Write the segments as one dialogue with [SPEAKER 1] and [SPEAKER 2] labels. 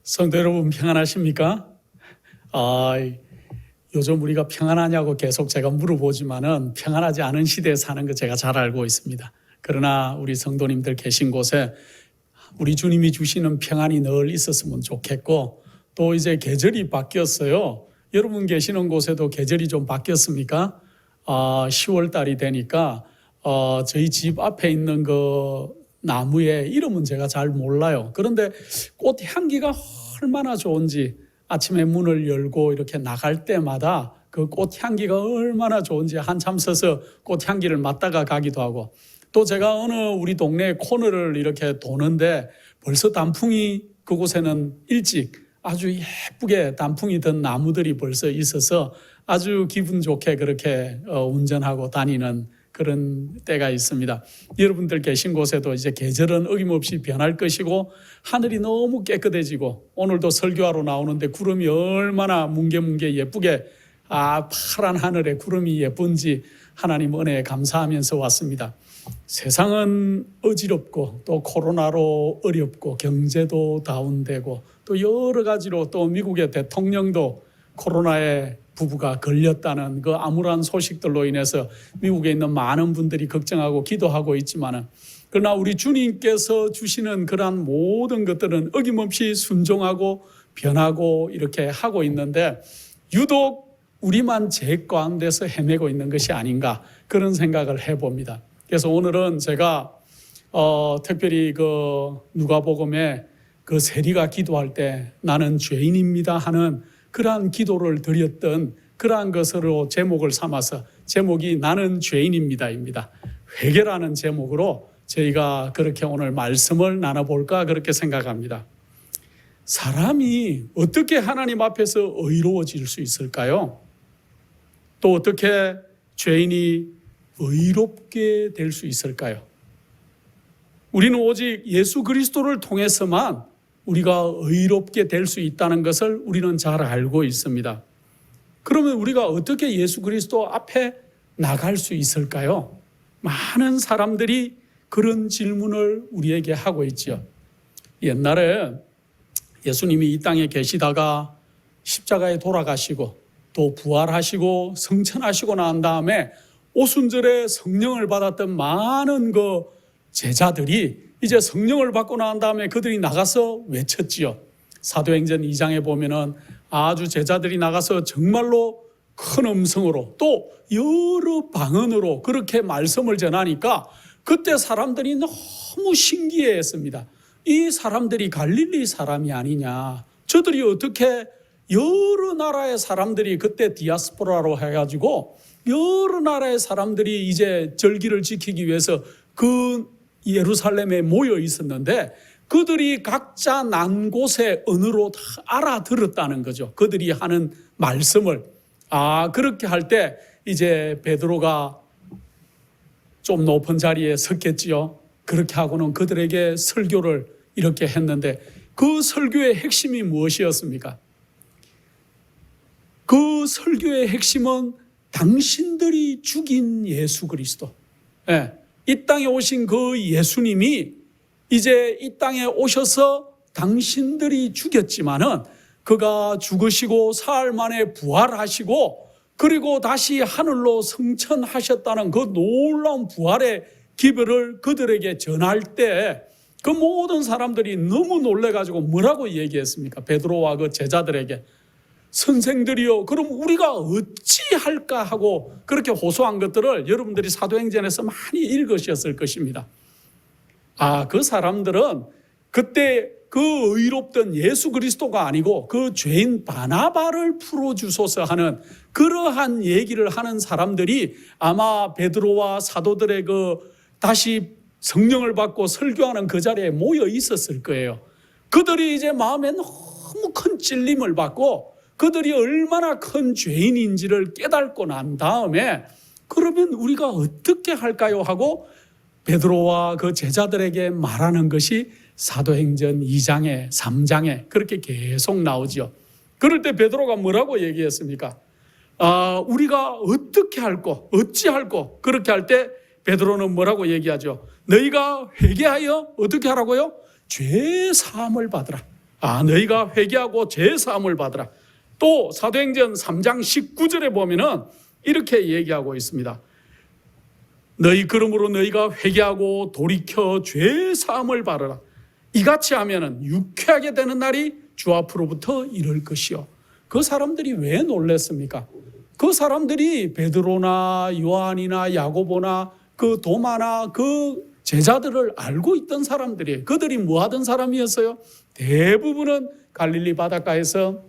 [SPEAKER 1] 성도 여러분 평안하십니까? 요즘 우리가 평안하냐고 계속 제가 물어보지만은 평안하지 않은 시대에 사는 거 제가 잘 알고 있습니다. 그러나 우리 성도님들 계신 곳에 우리 주님이 주시는 평안이 늘 있었으면 좋겠고, 또 이제 계절이 바뀌었어요. 여러분 계시는 곳에도 계절이 좀 바뀌었습니까? 10월 달이 되니까 저희 집 앞에 있는 그 나무의 이름은 제가 잘 몰라요. 그런데 꽃 향기가 얼마나 좋은지, 아침에 문을 열고 이렇게 나갈 때마다 그 꽃 향기가 얼마나 좋은지 한참 서서 꽃 향기를 맡다가 가기도 하고, 또 제가 어느 우리 동네 코너를 이렇게 도는데 벌써 단풍이 그곳에는 일찍 아주 예쁘게 단풍이 든 나무들이 벌써 있어서 아주 기분 좋게 그렇게 운전하고 다니는 그런 때가 있습니다. 여러분들 계신 곳에도 이제 계절은 어김없이 변할 것이고, 하늘이 너무 깨끗해지고, 오늘도 설교하러 나오는데 구름이 얼마나 뭉게뭉게 예쁘게, 파란 하늘에 구름이 예쁜지 하나님 은혜에 감사하면서 왔습니다. 세상은 어지럽고, 또 코로나로 어렵고, 경제도 다운되고, 또 여러 가지로, 또 미국의 대통령도 코로나에 부부가 걸렸다는 그 암울한 소식들로 인해서 미국에 있는 많은 분들이 걱정하고 기도하고 있지만은, 그러나 우리 주님께서 주시는 그러한 모든 것들은 어김없이 순종하고 변하고 이렇게 하고 있는데, 유독 우리만 죄 가운데서 헤매고 있는 것이 아닌가, 그런 생각을 해봅니다. 그래서 오늘은 제가 특별히 그 누가복음에 그 세리가 기도할 때 나는 죄인입니다 하는 그러한 기도를 드렸던 그러한 것으로 제목을 삼아서, 제목이 나는 죄인입니다입니다. 회개라는 제목으로 저희가 그렇게 오늘 말씀을 나눠볼까 그렇게 생각합니다. 사람이 어떻게 하나님 앞에서 의로워질 수 있을까요? 또 어떻게 죄인이 의롭게 될 수 있을까요? 우리는 오직 예수 그리스도를 통해서만 우리가 의롭게 될 수 있다는 것을 우리는 잘 알고 있습니다. 그러면 우리가 어떻게 예수 그리스도 앞에 나갈 수 있을까요? 많은 사람들이 그런 질문을 우리에게 하고 있지요. 옛날에 예수님이 이 땅에 계시다가 십자가에 돌아가시고 또 부활하시고 성천하시고 난 다음에 오순절에 성령을 받았던 많은 그 제자들이 이제 성령을 받고 난 다음에 그들이 나가서 외쳤지요. 사도행전 2장에 보면은 아주 제자들이 나가서 정말로 큰 음성으로 또 여러 방언으로 그렇게 말씀을 전하니까 그때 사람들이 너무 신기해했습니다. 이 사람들이 갈릴리 사람이 아니냐, 저들이 어떻게 여러 나라의 사람들이 그때 디아스포라로 해가지고 여러 나라의 사람들이 이제 절기를 지키기 위해서 그 예루살렘에 모여 있었는데 그들이 각자 난 곳의 언어로 다 알아들었다는 거죠. 그들이 하는 말씀을. 그렇게 할 때 이제 베드로가 좀 높은 자리에 섰겠지요. 그렇게 하고는 그들에게 설교를 이렇게 했는데, 그 설교의 핵심이 무엇이었습니까? 그 설교의 핵심은 당신들이 죽인 예수 그리스도, 이 땅에 오신 그 예수님이 이제 이 땅에 오셔서 당신들이 죽였지만은 그가 죽으시고 사흘 만에 부활하시고 그리고 다시 하늘로 승천하셨다는 그 놀라운 부활의 기별을 그들에게 전할 때 그 모든 사람들이 너무 놀래가지고 뭐라고 얘기했습니까? 베드로와 그 제자들에게, 선생들이요, 그럼 우리가 어찌할까 하고 그렇게 호소한 것들을 여러분들이 사도행전에서 많이 읽으셨을 것입니다. 그 사람들은 그때 그 의롭던 예수 그리스도가 아니고 그 죄인 바나바를 풀어주소서 하는 그러한 얘기를 하는 사람들이 아마 베드로와 사도들의 그 다시 성령을 받고 설교하는 그 자리에 모여 있었을 거예요. 그들이 이제 마음에 너무 큰 찔림을 받고 그들이 얼마나 큰 죄인인지를 깨닫고 난 다음에 그러면 우리가 어떻게 할까요? 하고 베드로와 그 제자들에게 말하는 것이 사도행전 2장에 3장에 그렇게 계속 나오죠. 그럴 때 베드로가 뭐라고 얘기했습니까? 우리가 어떻게 할꼬, 어찌 할꼬, 그렇게 할 때 베드로는 뭐라고 얘기하죠? 너희가 회개하여 어떻게 하라고요? 죄 사함을 받으라. 너희가 회개하고 죄 사함을 받으라. 또 사도행전 3장 19절에 보면은 이렇게 얘기하고 있습니다. 너희 그러므로 너희가 회개하고 돌이켜 죄 사함을 받으라. 이같이 하면은 유쾌하게 되는 날이 주 앞으로부터 이를 것이요. 그 사람들이 왜 놀랬습니까? 그 사람들이 베드로나 요한이나 야고보나 그 도마나 그 제자들을 알고 있던 사람들이에요. 그들이 뭐 하던 사람이었어요? 대부분은 갈릴리 바닷가에서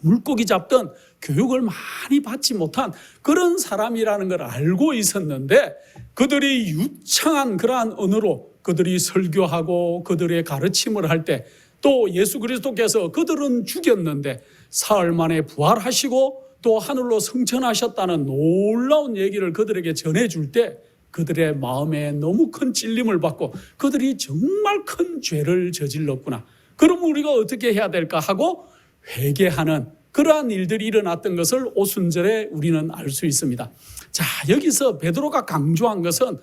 [SPEAKER 1] 물고기 잡던 교육을 많이 받지 못한 그런 사람이라는 걸 알고 있었는데, 그들이 유창한 그러한 언어로 그들이 설교하고 그들의 가르침을 할 때, 또 예수 그리스도께서 그들은 죽였는데 사흘 만에 부활하시고 또 하늘로 승천하셨다는 놀라운 얘기를 그들에게 전해줄 때, 그들의 마음에 너무 큰 찔림을 받고 그들이 정말 큰 죄를 저질렀구나, 그럼 우리가 어떻게 해야 될까 하고 회개하는 그러한 일들이 일어났던 것을 오순절에 우리는 알 수 있습니다. 자, 여기서 베드로가 강조한 것은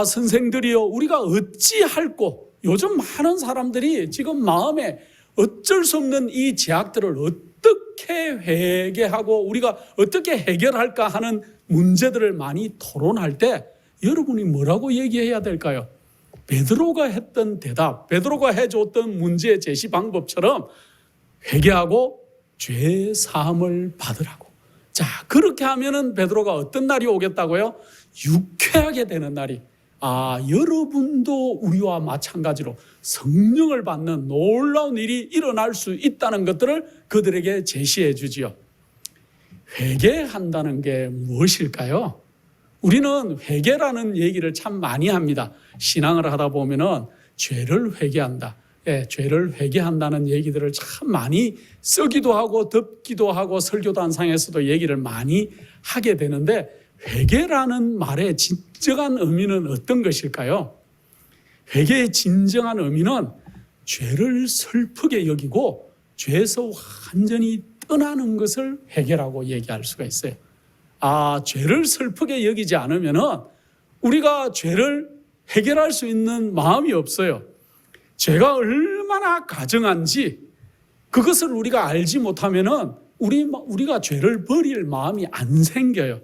[SPEAKER 1] 선생들이여, 우리가 어찌할꼬, 요즘 많은 사람들이 지금 마음에 어쩔 수 없는 이 제약들을 어떻게 회개하고 우리가 어떻게 해결할까 하는 문제들을 많이 토론할 때 여러분이 뭐라고 얘기해야 될까요? 베드로가 했던 대답, 베드로가 해줬던 문제 제시 방법처럼 회개하고 죄 사함을 받으라고. 자, 그렇게 하면은 베드로가 어떤 날이 오겠다고요? 유쾌하게 되는 날이. 여러분도 우리와 마찬가지로 성령을 받는 놀라운 일이 일어날 수 있다는 것들을 그들에게 제시해 주지요. 회개한다는 게 무엇일까요? 우리는 회개라는 얘기를 참 많이 합니다. 신앙을 하다 보면은 죄를 회개한다. 죄를 회개한다는 얘기들을 참 많이 쓰기도 하고 듣기도 하고 설교단상에서도 얘기를 많이 하게 되는데, 회개라는 말의 진정한 의미는 어떤 것일까요? 회개의 진정한 의미는 죄를 슬프게 여기고 죄에서 완전히 떠나는 것을 회개라고 얘기할 수가 있어요. 죄를 슬프게 여기지 않으면은 우리가 죄를 해결할 수 있는 마음이 없어요. 죄가 얼마나 가증한지 그것을 우리가 알지 못하면은 우리가 죄를 버릴 마음이 안 생겨요.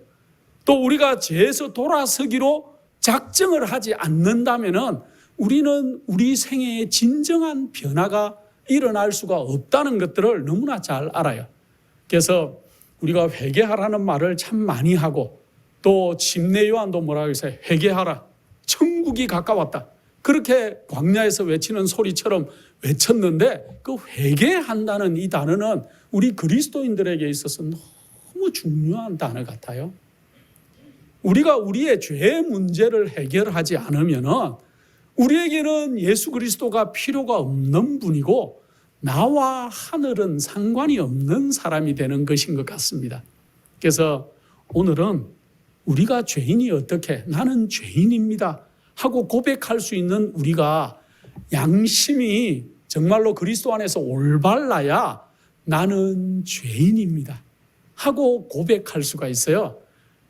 [SPEAKER 1] 또 우리가 죄에서 돌아서기로 작정을 하지 않는다면은 우리는 우리 생애에 진정한 변화가 일어날 수가 없다는 것들을 너무나 잘 알아요. 그래서 우리가 회개하라는 말을 참 많이 하고, 또 침례 요한도 뭐라고 했어요? 회개하라, 천국이 가까웠다. 그렇게 광야에서 외치는 소리처럼 외쳤는데, 그 회개한다는 이 단어는 우리 그리스도인들에게 있어서 너무 중요한 단어 같아요. 우리가 우리의 죄 문제를 해결하지 않으면은 우리에게는 예수 그리스도가 필요가 없는 분이고 나와 하늘은 상관이 없는 사람이 되는 것인 것 같습니다. 그래서 오늘은 우리가 죄인이 어떻게, 나는 죄인입니다 하고 고백할 수 있는 우리가 양심이 정말로 그리스도 안에서 올바라야 나는 죄인입니다 하고 고백할 수가 있어요.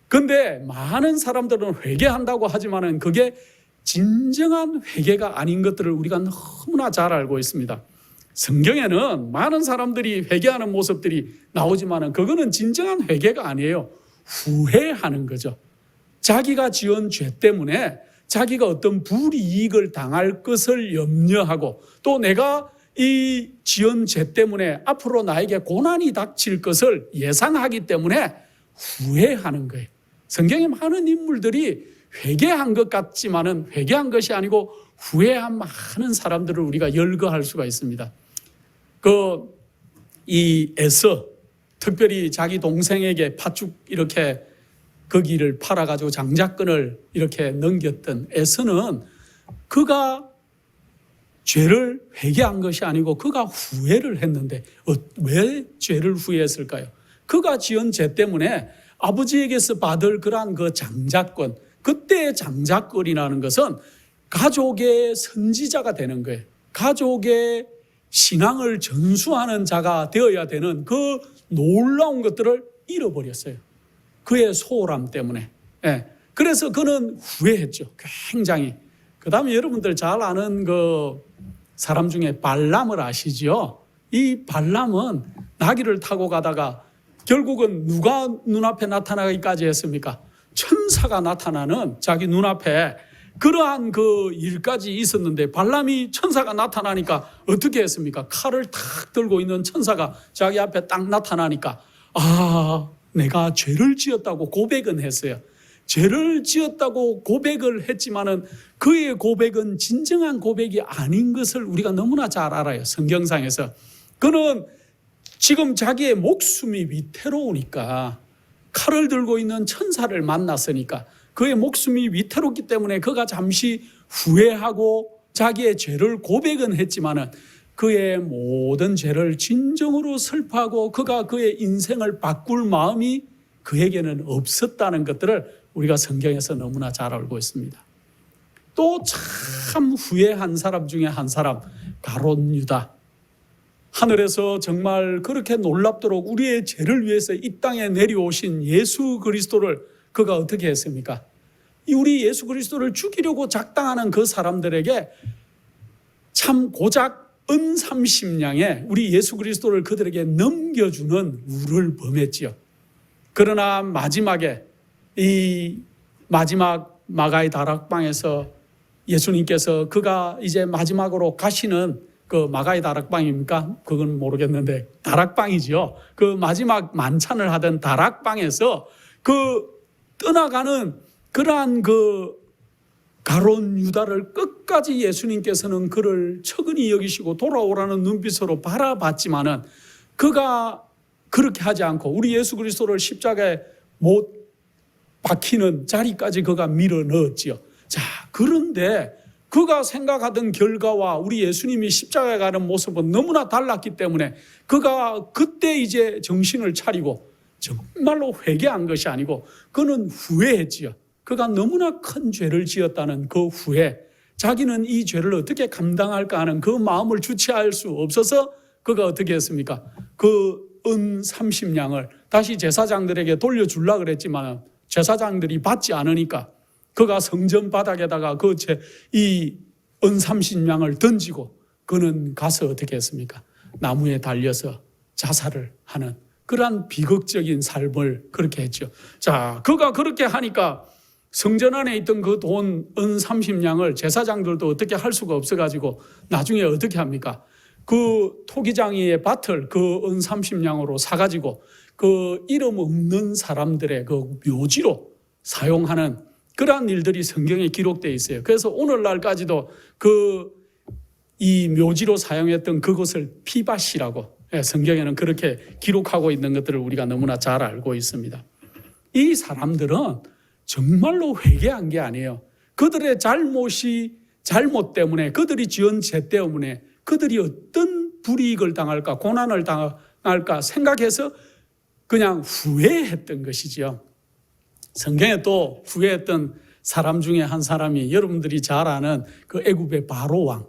[SPEAKER 1] 그런데 많은 사람들은 회개한다고 하지만은 그게 진정한 회개가 아닌 것들을 우리가 너무나 잘 알고 있습니다. 성경에는 많은 사람들이 회개하는 모습들이 나오지만은 그거는 진정한 회개가 아니에요. 후회하는 거죠. 자기가 지은 죄 때문에 자기가 어떤 불이익을 당할 것을 염려하고, 또 내가 이 지은 죄 때문에 앞으로 나에게 고난이 닥칠 것을 예상하기 때문에 후회하는 거예요. 성경에 많은 인물들이 회개한 것 같지만은 회개한 것이 아니고 후회한 많은 사람들을 우리가 열거할 수가 있습니다. 이 에서 특별히 자기 동생에게 팥죽 이렇게 거기를 팔아가지고 장자권을 이렇게 넘겼던 에서는 그가 죄를 회개한 것이 아니고 그가 후회를 했는데, 왜 죄를 후회했을까요? 그가 지은 죄 때문에 아버지에게서 받을 그러한 그 장자권, 그때의 장자권이라는 것은 가족의 선지자가 되는 거예요. 가족의 신앙을 전수하는 자가 되어야 되는 그 놀라운 것들을 잃어버렸어요. 그의 소홀함 때문에. 그래서 그는 후회했죠. 굉장히. 그 다음에 여러분들 잘 아는 그 사람 중에 발람을 아시죠? 이 발람은 나귀를 타고 가다가 결국은 누가 눈앞에 나타나기까지 했습니까? 천사가 나타나는 자기 눈앞에 그러한 그 일까지 있었는데 발람이 천사가 나타나니까 어떻게 했습니까? 칼을 탁 들고 있는 천사가 자기 앞에 딱 나타나니까 내가 죄를 지었다고 고백은 했어요. 죄를 지었다고 고백을 했지만은 그의 고백은 진정한 고백이 아닌 것을 우리가 너무나 잘 알아요. 성경상에서. 그는 지금 자기의 목숨이 위태로우니까 칼을 들고 있는 천사를 만났으니까 그의 목숨이 위태롭기 때문에 그가 잠시 후회하고 자기의 죄를 고백은 했지만은 그의 모든 죄를 진정으로 슬퍼하고 그가 그의 인생을 바꿀 마음이 그에게는 없었다는 것들을 우리가 성경에서 너무나 잘 알고 있습니다. 또 참 후회한 사람 중에 한 사람, 가롯 유다. 하늘에서 정말 그렇게 놀랍도록 우리의 죄를 위해서 이 땅에 내려오신 예수 그리스도를 그가 어떻게 했습니까? 우리 예수 그리스도를 죽이려고 작당하는 그 사람들에게 참 고작 은 30냥에 우리 예수 그리스도를 그들에게 넘겨주는 우를 범했지요. 그러나 마지막에 이 마지막 마가의 다락방에서 예수님께서 그가 이제 마지막으로 가시는 그 마가의 다락방입니까? 그건 모르겠는데 다락방이죠. 그 마지막 만찬을 하던 다락방에서 그 떠나가는 그러한 그 가롯 유다를 끝까지 예수님께서는 그를 처근히 여기시고 돌아오라는 눈빛으로 바라봤지만은 그가 그렇게 하지 않고 우리 예수 그리스도를 십자가에 못 박히는 자리까지 그가 밀어 넣었지요. 자, 그런데 그가 생각하던 결과와 우리 예수님이 십자가에 가는 모습은 너무나 달랐기 때문에 그가 그때 이제 정신을 차리고 정말로 회개한 것이 아니고 그는 후회했지요. 그가 너무나 큰 죄를 지었다는 그 후회, 자기는 이 죄를 어떻게 감당할까 하는 그 마음을 주체할 수 없어서 그가 어떻게 했습니까? 그 은 30냥을 다시 제사장들에게 돌려주려고 그랬지만 제사장들이 받지 않으니까 그가 성전 바닥에다가 이 은 30냥을 던지고 그는 가서 어떻게 했습니까? 나무에 달려서 자살을 하는 그러한 비극적인 삶을 그렇게 했죠. 자, 그가 그렇게 하니까 성전 안에 있던 그 돈 은 30냥을 제사장들도 어떻게 할 수가 없어가지고 나중에 어떻게 합니까? 그 토기장이의 밭을 그 은 30냥으로 사가지고 그 이름 없는 사람들의 그 묘지로 사용하는 그러한 일들이 성경에 기록되어 있어요. 그래서 오늘날까지도 이 묘지로 사용했던 그것을 피밭이라고 성경에는 그렇게 기록하고 있는 것들을 우리가 너무나 잘 알고 있습니다. 이 사람들은 정말로 회개한 게 아니에요. 그들의 잘못 때문에 그들이 지은 죄 때문에 그들이 어떤 불이익을 당할까 고난을 당할까 생각해서 그냥 후회했던 것이죠. 성경에 또 후회했던 사람 중에 한 사람이 여러분들이 잘 아는 그 애굽의 바로왕.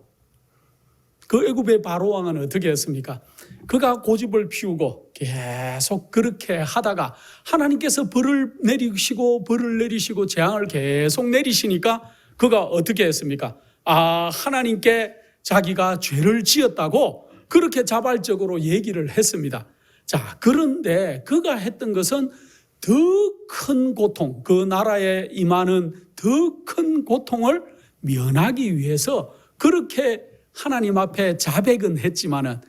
[SPEAKER 1] 그 애굽의 바로왕은 어떻게 했습니까? 그가 고집을 피우고 계속 그렇게 하다가 하나님께서 벌을 내리시고 재앙을 계속 내리시니까 그가 어떻게 했습니까? 하나님께 자기가 죄를 지었다고 그렇게 자발적으로 얘기를 했습니다. 자, 그런데 그가 했던 것은 더 큰 고통, 그 나라에 임하는 더 큰 고통을 면하기 위해서 그렇게 하나님 앞에 자백은 했지만은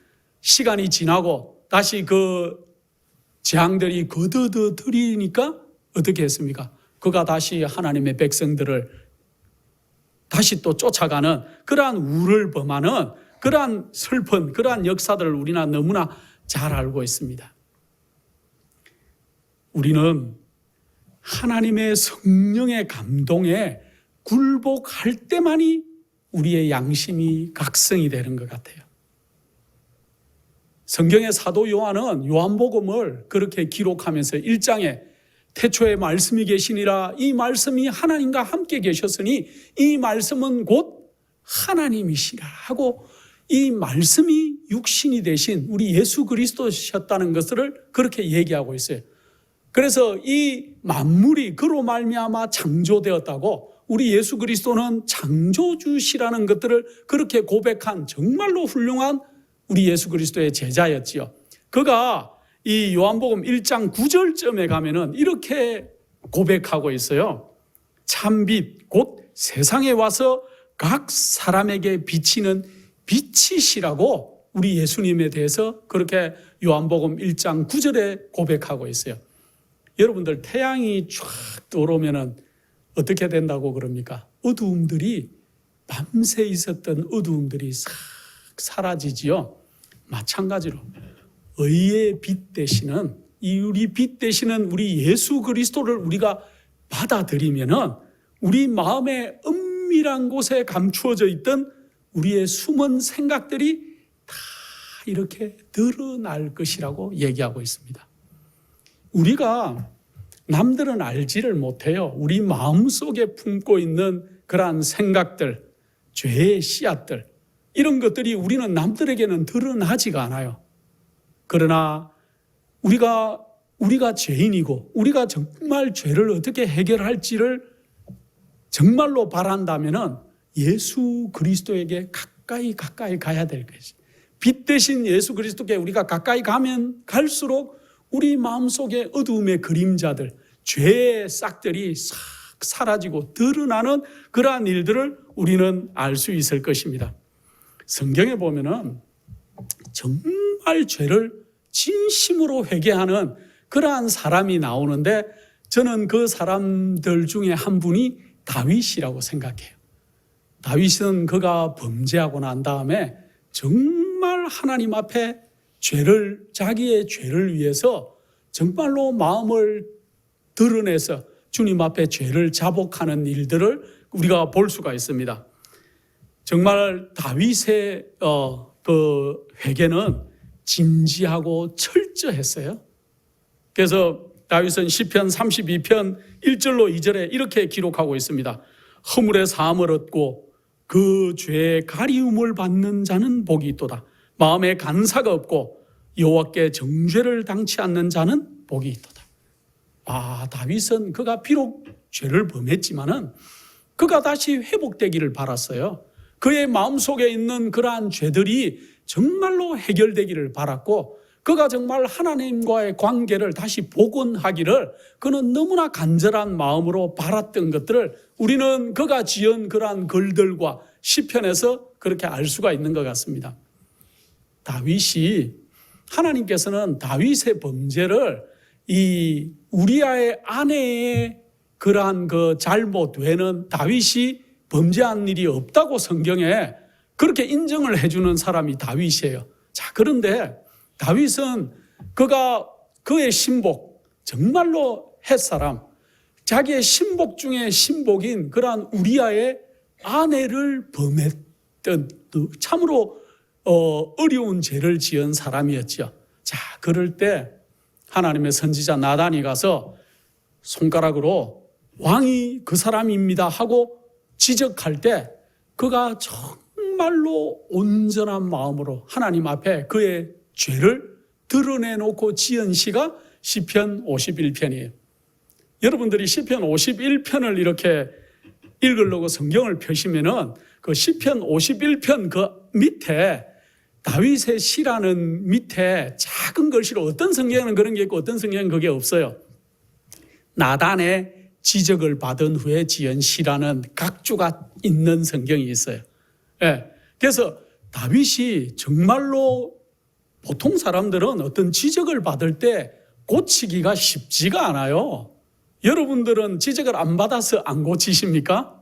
[SPEAKER 1] 시간이 지나고 다시 그 재앙들이 거두어들이니까 어떻게 했습니까? 그가 다시 하나님의 백성들을 다시 또 쫓아가는 그러한 우를 범하는 그러한 슬픈 그러한 역사들을 우리는 너무나 잘 알고 있습니다. 우리는 하나님의 성령의 감동에 굴복할 때만이 우리의 양심이 각성이 되는 것 같아요. 성경의 사도 요한은 요한복음을 그렇게 기록하면서 1장에 태초에 말씀이 계시니라 이 말씀이 하나님과 함께 계셨으니 이 말씀은 곧 하나님이시라 하고 이 말씀이 육신이 되신 우리 예수 그리스도셨다는 것을 그렇게 얘기하고 있어요. 그래서 이 만물이 그로 말미암아 창조되었다고 우리 예수 그리스도는 창조주시라는 것들을 그렇게 고백한 정말로 훌륭한 우리 예수 그리스도의 제자였지요. 그가 이 요한복음 1장 9절쯤에 가면은 이렇게 고백하고 있어요. 참빛 곧 세상에 와서 각 사람에게 비치는 빛이시라고 우리 예수님에 대해서 그렇게 요한복음 1장 9절에 고백하고 있어요. 여러분들 태양이 쫙 들어오면은 어떻게 된다고 그럽니까? 어두움들이 밤새 있었던 어두움들이 싹 사라지지요. 마찬가지로 의의 빛 되시는 우리 빛 되시는 우리 예수 그리스도를 우리가 받아들이면은 우리 마음의 은밀한 곳에 감추어져 있던 우리의 숨은 생각들이 다 이렇게 드러날 것이라고 얘기하고 있습니다. 우리가 남들은 알지를 못해요. 우리 마음속에 품고 있는 그러한 생각들, 죄의 씨앗들, 이런 것들이 우리는 남들에게는 드러나지가 않아요. 그러나 우리가 죄인이고 우리가 정말 죄를 어떻게 해결할지를 정말로 바란다면은 예수 그리스도에게 가까이 가야 될 것이. 빛 대신 예수 그리스도께 우리가 가까이 가면 갈수록 우리 마음속의 어두움의 그림자들, 죄의 싹들이 싹 사라지고 드러나는 그러한 일들을 우리는 알 수 있을 것입니다. 성경에 보면은 정말 죄를 진심으로 회개하는 그러한 사람이 나오는데 저는 그 사람들 중에 한 분이 다윗이라고 생각해요. 다윗은 그가 범죄하고 난 다음에 정말 하나님 앞에 자기의 죄를 위해서 정말로 마음을 드러내서 주님 앞에 죄를 자복하는 일들을 우리가 볼 수가 있습니다. 정말 다윗의 그 회개는 진지하고 철저했어요. 그래서 다윗은 시편 32편 1절로 2절에 이렇게 기록하고 있습니다. 허물의 사함을 얻고 그 죄의 가리움을 받는 자는 복이 있도다. 마음에 간사가 없고 여호와께 정죄를 당치 않는 자는 복이 있도다. 다윗은 그가 비록 죄를 범했지만은 그가 다시 회복되기를 바랐어요. 그의 마음속에 있는 그러한 죄들이 정말로 해결되기를 바랐고 그가 정말 하나님과의 관계를 다시 복원하기를 그는 너무나 간절한 마음으로 바랐던 것들을 우리는 그가 지은 그러한 글들과 시편에서 그렇게 알 수가 있는 것 같습니다. 하나님께서는 다윗의 범죄를 이 우리아의 아내의 그러한 그 잘못 외에는 다윗이 범죄한 일이 없다고 성경에 그렇게 인정을 해주는 사람이 다윗이에요. 자, 그런데 다윗은 그의 신복, 정말로 햇사람, 자기의 신복 중에 신복인 그러한 우리아의 아내를 범했던 참으로 어려운 죄를 지은 사람이었죠. 자, 그럴 때 하나님의 선지자 나단이 가서 손가락으로 왕이 그 사람입니다 하고 지적할 때 그가 정말로 온전한 마음으로 하나님 앞에 그의 죄를 드러내놓고 지은 시가 시편 51편이에요. 여러분들이 시편 51편을 이렇게 읽으려고 성경을 펴시면은 그 시편 51편 그 밑에 다윗의 시라는 밑에 작은 글씨로 어떤 성경에는 그런 게 있고 어떤 성경에는 그게 없어요. 나단의 지적을 받은 후에 지은 시라는 각주가 있는 성경이 있어요. 예. 그래서 다윗이 정말로 보통 사람들은 어떤 지적을 받을 때 고치기가 쉽지가 않아요. 여러분들은 지적을 안 받아서 안 고치십니까?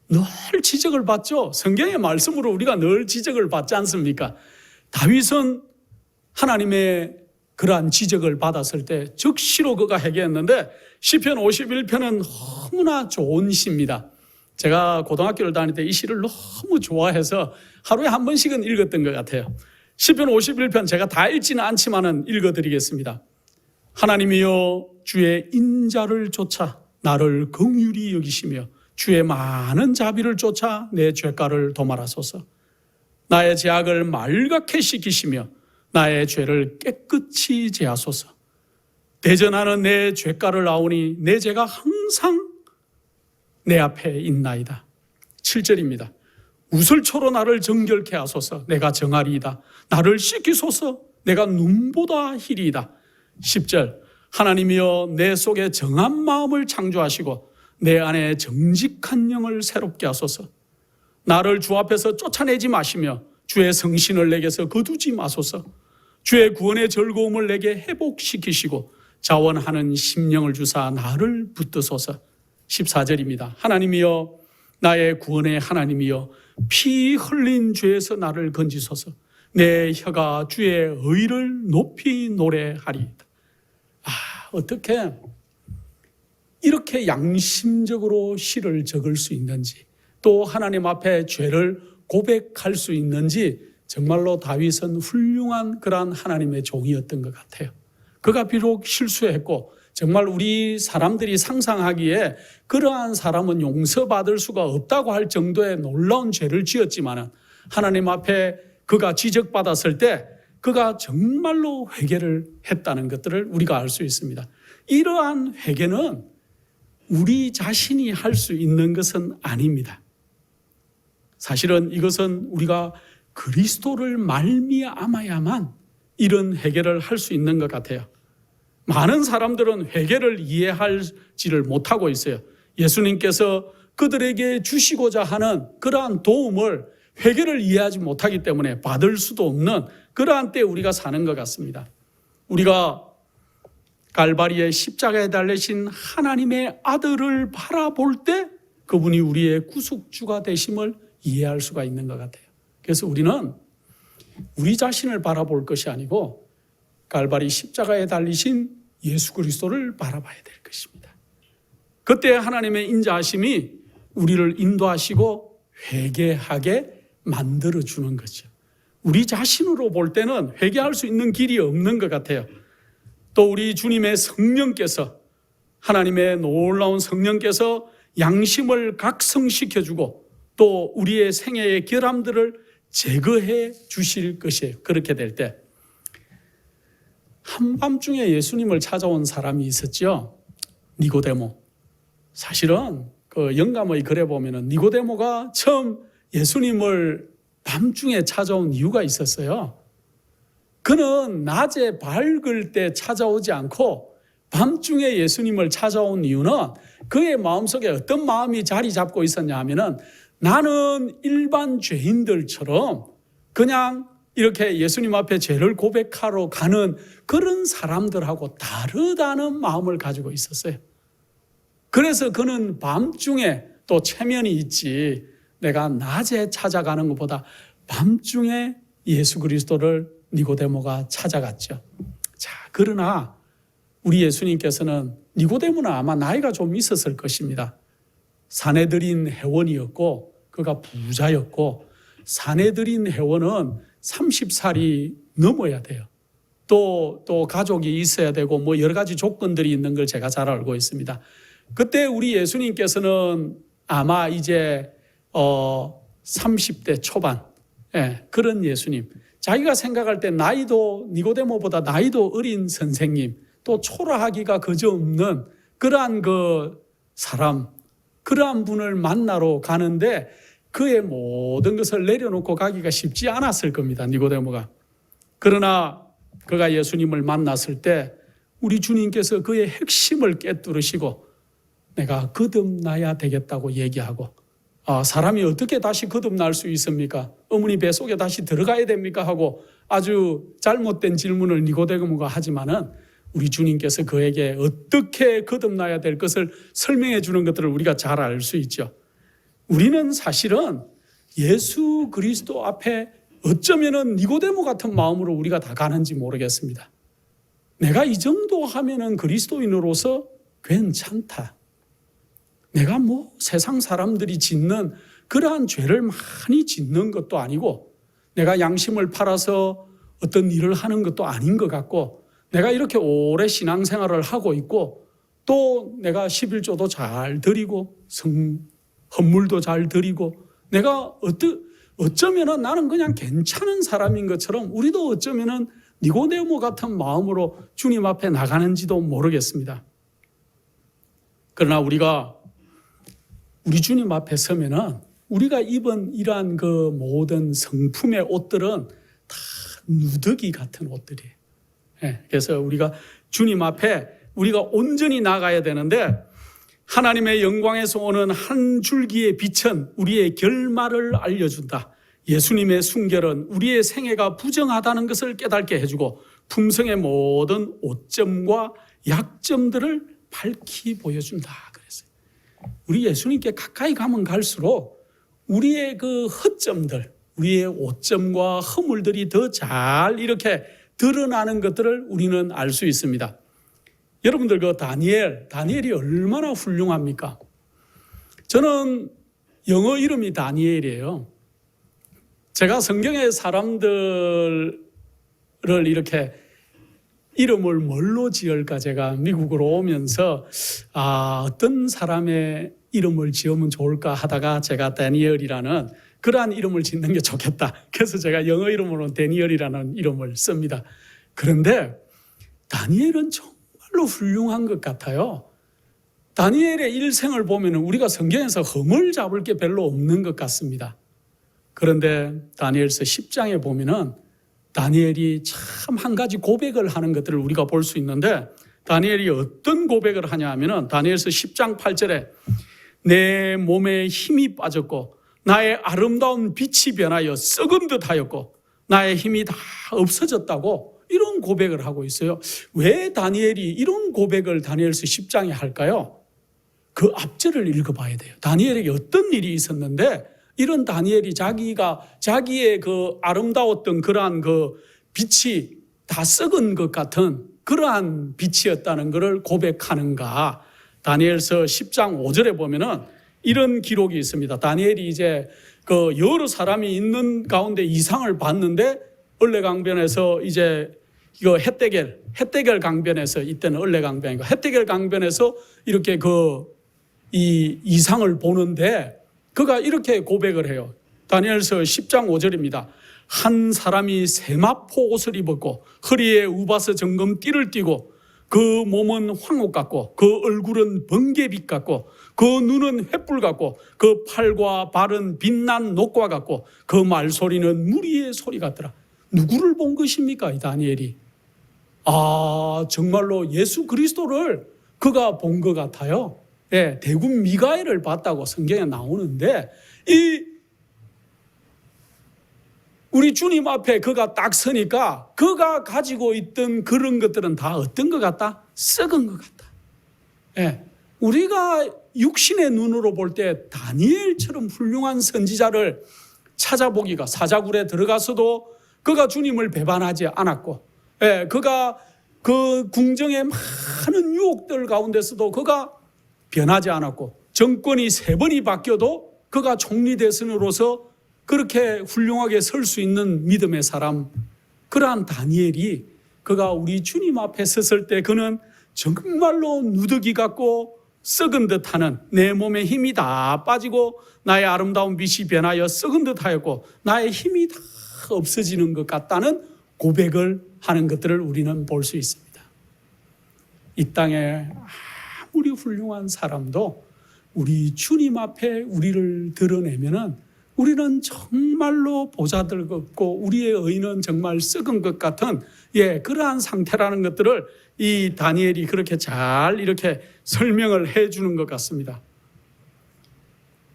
[SPEAKER 1] 늘 지적을 받죠. 성경의 말씀으로 우리가 늘 지적을 받지 않습니까? 다윗은 하나님의 그러한 지적을 받았을 때 즉시로 그가 해결했는데 시편 51편은 너무나 좋은 시입니다. 제가 고등학교를 다닐 때 이 시를 너무 좋아해서 하루에 한 번씩은 읽었던 것 같아요. 시편 51편 제가 다 읽지는 않지만은 읽어드리겠습니다. 하나님이여 주의 인자를 쫓아 나를 긍휼히 여기시며 주의 많은 자비를 쫓아 내 죄가를 도말하소서. 나의 죄악을 말갛게 씻기시며 나의 죄를 깨끗이 제하소서. 대전하는 내 죄가를 아오니 내 죄가 항상 내 앞에 있나이다. 7절입니다. 우슬초로 나를 정결케 하소서. 내가 정하리이다. 나를 씻기소서. 내가 눈보다 희리이다. 10절. 하나님이여 내 속에 정한 마음을 창조하시고 내 안에 정직한 영을 새롭게 하소서. 나를 주 앞에서 쫓아내지 마시며 주의 성신을 내게서 거두지 마소서. 주의 구원의 즐거움을 내게 회복시키시고 자원하는 심령을 주사 나를 붙드소서. 14절입니다. 하나님이여 나의 구원의 하나님이여 피 흘린 죄에서 나를 건지소서. 내 혀가 주의 의를 높이 노래하리이다. 어떻게 이렇게 양심적으로 시를 적을 수 있는지, 또 하나님 앞에 죄를 고백할 수 있는지, 정말로 다윗은 훌륭한 그러한 하나님의 종이었던 것 같아요. 그가 비록 실수했고 정말 우리 사람들이 상상하기에 그러한 사람은 용서받을 수가 없다고 할 정도의 놀라운 죄를 지었지만 하나님 앞에 그가 지적받았을 때 그가 정말로 회개를 했다는 것들을 우리가 알 수 있습니다. 이러한 회개는 우리 자신이 할 수 있는 것은 아닙니다. 사실은 이것은 우리가 그리스도를 말미암아야만 이런 회개를 할 수 있는 것 같아요. 많은 사람들은 회개를 이해하지를 못하고 있어요. 예수님께서 그들에게 주시고자 하는 그러한 도움을 회개를 이해하지 못하기 때문에 받을 수도 없는 그러한 때 우리가 사는 것 같습니다. 우리가 갈바리의 십자가에 달리신 하나님의 아들을 바라볼 때 그분이 우리의 구속주가 되심을 이해할 수가 있는 것 같아요. 그래서 우리는 우리 자신을 바라볼 것이 아니고 갈바리 십자가에 달리신 예수 그리스도를 바라봐야 될 것입니다. 그때 하나님의 인자하심이 우리를 인도하시고 회개하게 만들어주는 거죠. 우리 자신으로 볼 때는 회개할 수 있는 길이 없는 것 같아요. 또 우리 주님의 성령께서, 하나님의 놀라운 성령께서 양심을 각성시켜주고 또 우리의 생애의 결함들을 제거해 주실 것이에요. 그렇게 될 때 한밤중에 예수님을 찾아온 사람이 있었죠. 니고데모. 사실은 그 영감의 글에 보면은 니고데모가 처음 예수님을 밤중에 찾아온 이유가 있었어요. 그는 낮에 밝을 때 찾아오지 않고 밤중에 예수님을 찾아온 이유는 그의 마음속에 어떤 마음이 자리 잡고 있었냐 하면은 나는 일반 죄인들처럼 그냥 이렇게 예수님 앞에 죄를 고백하러 가는 그런 사람들하고 다르다는 마음을 가지고 있었어요. 그래서 그는 밤중에 또 체면이 있지, 내가 낮에 찾아가는 것보다 밤중에 예수 그리스도를 니고데모가 찾아갔죠. 자, 그러나 우리 예수님께서는, 니고데모는 아마 나이가 좀 있었을 것입니다. 사내들인 회원이었고 그가 부자였고, 사내들인 회원은 30살이 넘어야 돼요. 또 가족이 있어야 되고 뭐 여러 가지 조건들이 있는 걸 제가 잘 알고 있습니다. 그때 우리 예수님께서는 아마 이제 30대 초반, 그런 예수님, 자기가 생각할 때 나이도 니고데모보다 나이도 어린 선생님, 또 초라하기가 그저없는 그러한 그 사람, 그러한 분을 만나러 가는데 그의 모든 것을 내려놓고 가기가 쉽지 않았을 겁니다. 니고데모가. 그러나 그가 예수님을 만났을 때 우리 주님께서 그의 핵심을 깨뚫으시고 내가 거듭나야 되겠다고 얘기하고, 사람이 어떻게 다시 거듭날 수 있습니까? 어머니 뱃속에 다시 들어가야 됩니까? 하고 아주 잘못된 질문을 니고데모가 하지만은 우리 주님께서 그에게 어떻게 거듭나야 될 것을 설명해 주는 것들을 우리가 잘 알 수 있죠. 우리는 사실은 예수 그리스도 앞에 어쩌면은 니고데모 같은 마음으로 우리가 다 가는지 모르겠습니다. 내가 이 정도 하면은 그리스도인으로서 괜찮다. 내가 뭐 세상 사람들이 짓는 그러한 죄를 많이 짓는 것도 아니고, 내가 양심을 팔아서 어떤 일을 하는 것도 아닌 것 같고, 내가 이렇게 오래 신앙생활을 하고 있고, 또 내가 11조도 잘 드리고 헌물도 잘 드리고, 내가 어쩌면은 나는 그냥 괜찮은 사람인 것처럼 우리도 어쩌면은 니고데모 같은 마음으로 주님 앞에 나가는지도 모르겠습니다. 그러나 우리가 우리 주님 앞에 서면은 우리가 입은 이러한 그 모든 성품의 옷들은 다 누더기 같은 옷들이에요. 그래서 우리가 주님 앞에 우리가 온전히 나가야 되는데, 하나님의 영광에서 오는 한 줄기의 빛은 우리의 결말을 알려준다. 예수님의 순결은 우리의 생애가 부정하다는 것을 깨닫게 해주고 품성의 모든 오점과 약점들을 밝히 보여준다 그랬어요. 우리 예수님께 가까이 가면 갈수록 우리의 그 허점들, 우리의 오점과 허물들이 더 잘 이렇게 드러나는 것들을 우리는 알 수 있습니다. 여러분들 그 다니엘이 얼마나 훌륭합니까? 저는 영어 이름이 다니엘이에요. 제가 성경의 사람들을 이렇게 이름을 뭘로 지을까, 제가 미국으로 오면서 어떤 사람의 이름을 지으면 좋을까 하다가 제가 다니엘이라는 그러한 이름을 짓는 게 좋겠다. 그래서 제가 영어 이름으로 다니엘이라는 이름을 씁니다. 그런데 다니엘은 정말로 훌륭한 것 같아요. 다니엘의 일생을 보면 우리가 성경에서 흠을 잡을 게 별로 없는 것 같습니다. 그런데 다니엘서 10장에 보면은 다니엘이 참 한 가지 고백을 하는 것들을 우리가 볼 수 있는데, 다니엘이 어떤 고백을 하냐 하면은 다니엘서 10장 8절에 내 몸에 힘이 빠졌고 나의 아름다운 빛이 변하여 썩은 듯 하였고 나의 힘이 다 없어졌다고 이런 고백을 하고 있어요. 왜 다니엘이 이런 고백을 다니엘서 10장에 할까요? 그 앞절을 읽어봐야 돼요. 다니엘에게 어떤 일이 있었는데 이런 다니엘이 자기의 그 아름다웠던 그러한 그 빛이 다 썩은 것 같은 그러한 빛이었다는 것을 고백하는가. 다니엘서 10장 5절에 보면은 이런 기록이 있습니다. 다니엘이 이제 그 여러 사람이 있는 가운데 이상을 봤는데, 얼레강변에서 이제 이거 헷데겔 강변에서, 이때는 얼레강변이고 헷데겔 강변에서 이렇게 이 이상을 보는데 그가 이렇게 고백을 해요. 다니엘서 10장 5절입니다. 한 사람이 세마포 옷을 입었고 허리에 우바스 정금 띠를 띠고 그 몸은 황옥 같고 그 얼굴은 번개빛 같고 그 눈은 횃불 같고 그 팔과 발은 빛난 녹과 같고 그 말소리는 무리의 소리 같더라. 누구를 본 것입니까, 이 다니엘이? 정말로 예수 그리스도를 그가 본 것 같아요. 대군 미가엘을 봤다고 성경에 나오는데, 우리 주님 앞에 그가 딱 서니까 그가 가지고 있던 그런 것들은 다 어떤 것 같다? 썩은 것 같다. 우리가 육신의 눈으로 볼 때 다니엘처럼 훌륭한 선지자를 찾아보기가, 사자굴에 들어가서도 그가 주님을 배반하지 않았고, 그가 그 궁정의 많은 유혹들 가운데서도 그가 변하지 않았고, 정권이 3번이 바뀌어도 그가 총리 대선으로서 그렇게 훌륭하게 설 수 있는 믿음의 사람, 그러한 다니엘이 그가 우리 주님 앞에 섰을 때 그는 정말로 누더기 같고 썩은 듯하는, 내 몸에 힘이 다 빠지고 나의 아름다운 빛이 변하여 썩은 듯하였고 나의 힘이 다 없어지는 것 같다는 고백을 하는 것들을 우리는 볼 수 있습니다. 이 땅에 아무리 훌륭한 사람도 우리 주님 앞에 우리를 드러내면은 우리는 정말로 보잘것없고 우리의 의는 정말 썩은 것 같은 그러한 상태라는 것들을 이 다니엘이 그렇게 잘 이렇게 설명을 해주는 것 같습니다.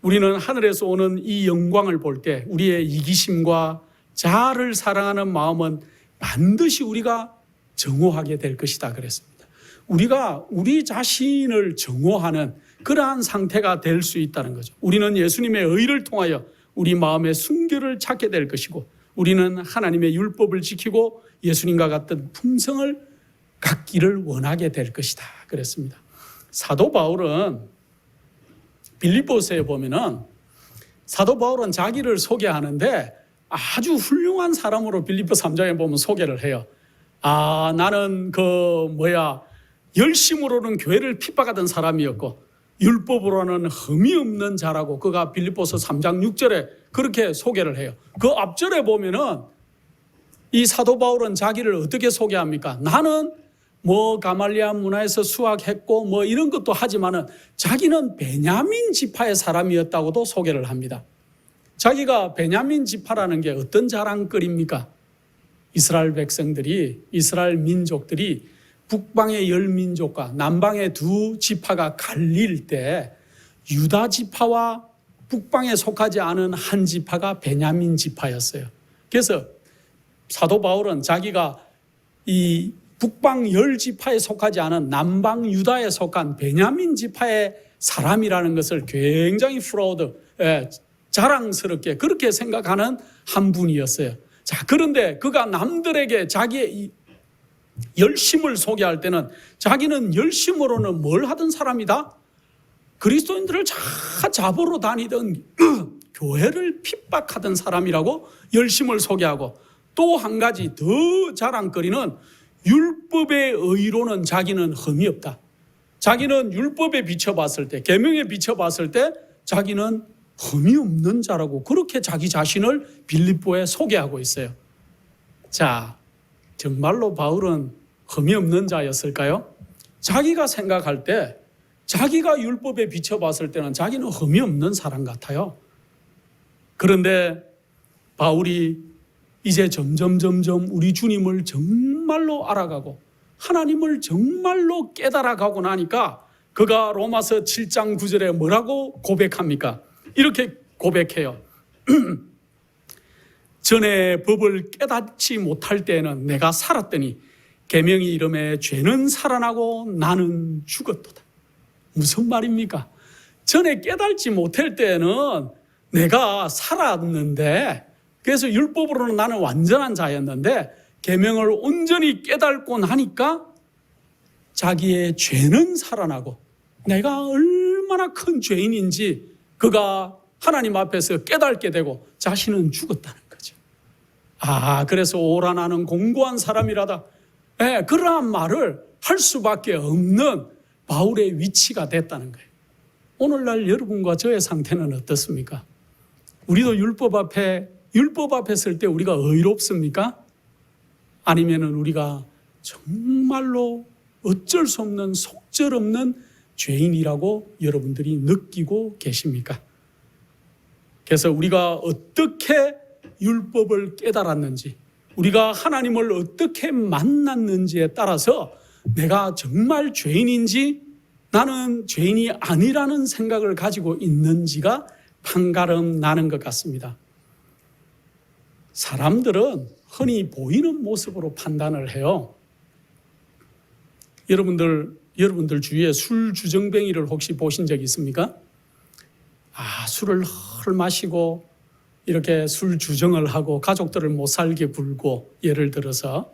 [SPEAKER 1] 우리는 하늘에서 오는 이 영광을 볼 때 우리의 이기심과 자아를 사랑하는 마음은 반드시 우리가 정오하게 될 것이다 그랬습니다. 우리가 우리 자신을 정오하는 그러한 상태가 될 수 있다는 거죠. 우리는 예수님의 의를 통하여 우리 마음의 순결을 찾게 될 것이고, 우리는 하나님의 율법을 지키고 예수님과 같은 품성을 갖기를 원하게 될 것이다 그랬습니다. 사도 바울은 빌립보서에 보면은 사도 바울은 자기를 소개하는데 아주 훌륭한 사람으로 빌립보 3장에 보면 소개를 해요. 나는 열심으로는 교회를 핍박하던 사람이었고 율법으로는 흠이 없는 자라고 그가 빌립보서 3장 6절에 그렇게 소개를 해요. 그 앞절에 보면은 이 사도 바울은 자기를 어떻게 소개합니까? 나는 뭐 가말리아 문화에서 수학했고 뭐 이런 것도 하지만은 자기는 베냐민 지파의 사람이었다고도 소개를 합니다. 자기가 베냐민 지파라는 게 어떤 자랑거리입니까? 이스라엘 백성들이, 이스라엘 민족들이 북방의 10민족과 남방의 2지파가 갈릴 때 유다 지파와 북방에 속하지 않은 한 지파가 베냐민 지파였어요. 그래서 사도 바울은 자기가 이 북방 10지파에 속하지 않은 남방 유다에 속한 베냐민 지파의 사람이라는 것을 굉장히 프라우드, 자랑스럽게 그렇게 생각하는 한 분이었어요. 자, 그런데 그가 남들에게 자기의 열심을 소개할 때는 자기는 열심으로는 뭘 하던 사람이다? 그리스도인들을 잡으러 다니던 교회를 핍박하던 사람이라고 열심을 소개하고, 또 한 가지 더 자랑거리는 율법의 의로는 자기는 흠이 없다. 자기는 율법에 비춰봤을 때, 계명에 비춰봤을 때 자기는 흠이 없는 자라고 그렇게 자기 자신을 빌립보에 소개하고 있어요. 자, 정말로 바울은 흠이 없는 자였을까요? 자기가 생각할 때, 자기가 율법에 비춰봤을 때는 자기는 흠이 없는 사람 같아요. 그런데 바울이 이제 점점 우리 주님을 정말로 알아가고 하나님을 정말로 깨달아가고 나니까 그가 로마서 7장 9절에 뭐라고 고백합니까? 이렇게 고백해요. 전에 법을 깨닫지 못할 때에는 내가 살았더니 계명이 이름에 죄는 살아나고 나는 죽었도다. 무슨 말입니까? 전에 깨닫지 못할 때에는 내가 살았는데, 그래서 율법으로는 나는 완전한 자였는데 계명을 온전히 깨닫고 나니까 자기의 죄는 살아나고 내가 얼마나 큰 죄인인지 그가 하나님 앞에서 깨닫게 되고 자신은 죽었다는 거죠. 아, 그래서 오라 나는 공고한 사람이라다. 그러한 말을 할 수밖에 없는 바울의 위치가 됐다는 거예요. 오늘날 여러분과 저의 상태는 어떻습니까? 우리도 율법 앞에 설 때 우리가 의롭습니까? 아니면은 우리가 정말로 어쩔 수 없는 속절없는 죄인이라고 여러분들이 느끼고 계십니까? 그래서 우리가 어떻게 율법을 깨달았는지, 우리가 하나님을 어떻게 만났는지에 따라서 내가 정말 죄인인지 나는 죄인이 아니라는 생각을 가지고 있는지가 판가름 나는 것 같습니다. 사람들은 흔히 보이는 모습으로 판단을 해요. 여러분들 주위에 술 주정뱅이를 혹시 보신 적 있습니까? 술을 헐 마시고 이렇게 술 주정을 하고 가족들을 못 살게 굴고, 예를 들어서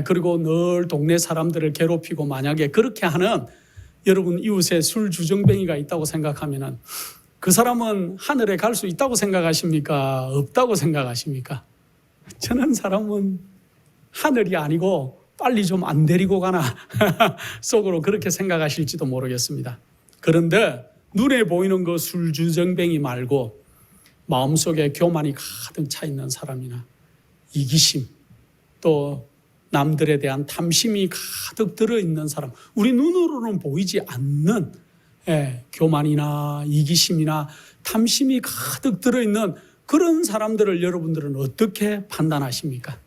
[SPEAKER 1] 그리고 늘 동네 사람들을 괴롭히고, 만약에 그렇게 하는 여러분 이웃에 술 주정뱅이가 있다고 생각하면은 그 사람은 하늘에 갈 수 있다고 생각하십니까? 없다고 생각하십니까? 저는 사람은 하늘이 아니고 빨리 좀 안 데리고 가나 속으로 그렇게 생각하실지도 모르겠습니다. 그런데 눈에 보이는 그 술주정뱅이 말고 마음속에 교만이 가득 차 있는 사람이나 이기심, 또 남들에 대한 탐심이 가득 들어있는 사람, 우리 눈으로는 보이지 않는 교만이나 이기심이나 탐심이 가득 들어있는 그런 사람들을 여러분들은 어떻게 판단하십니까?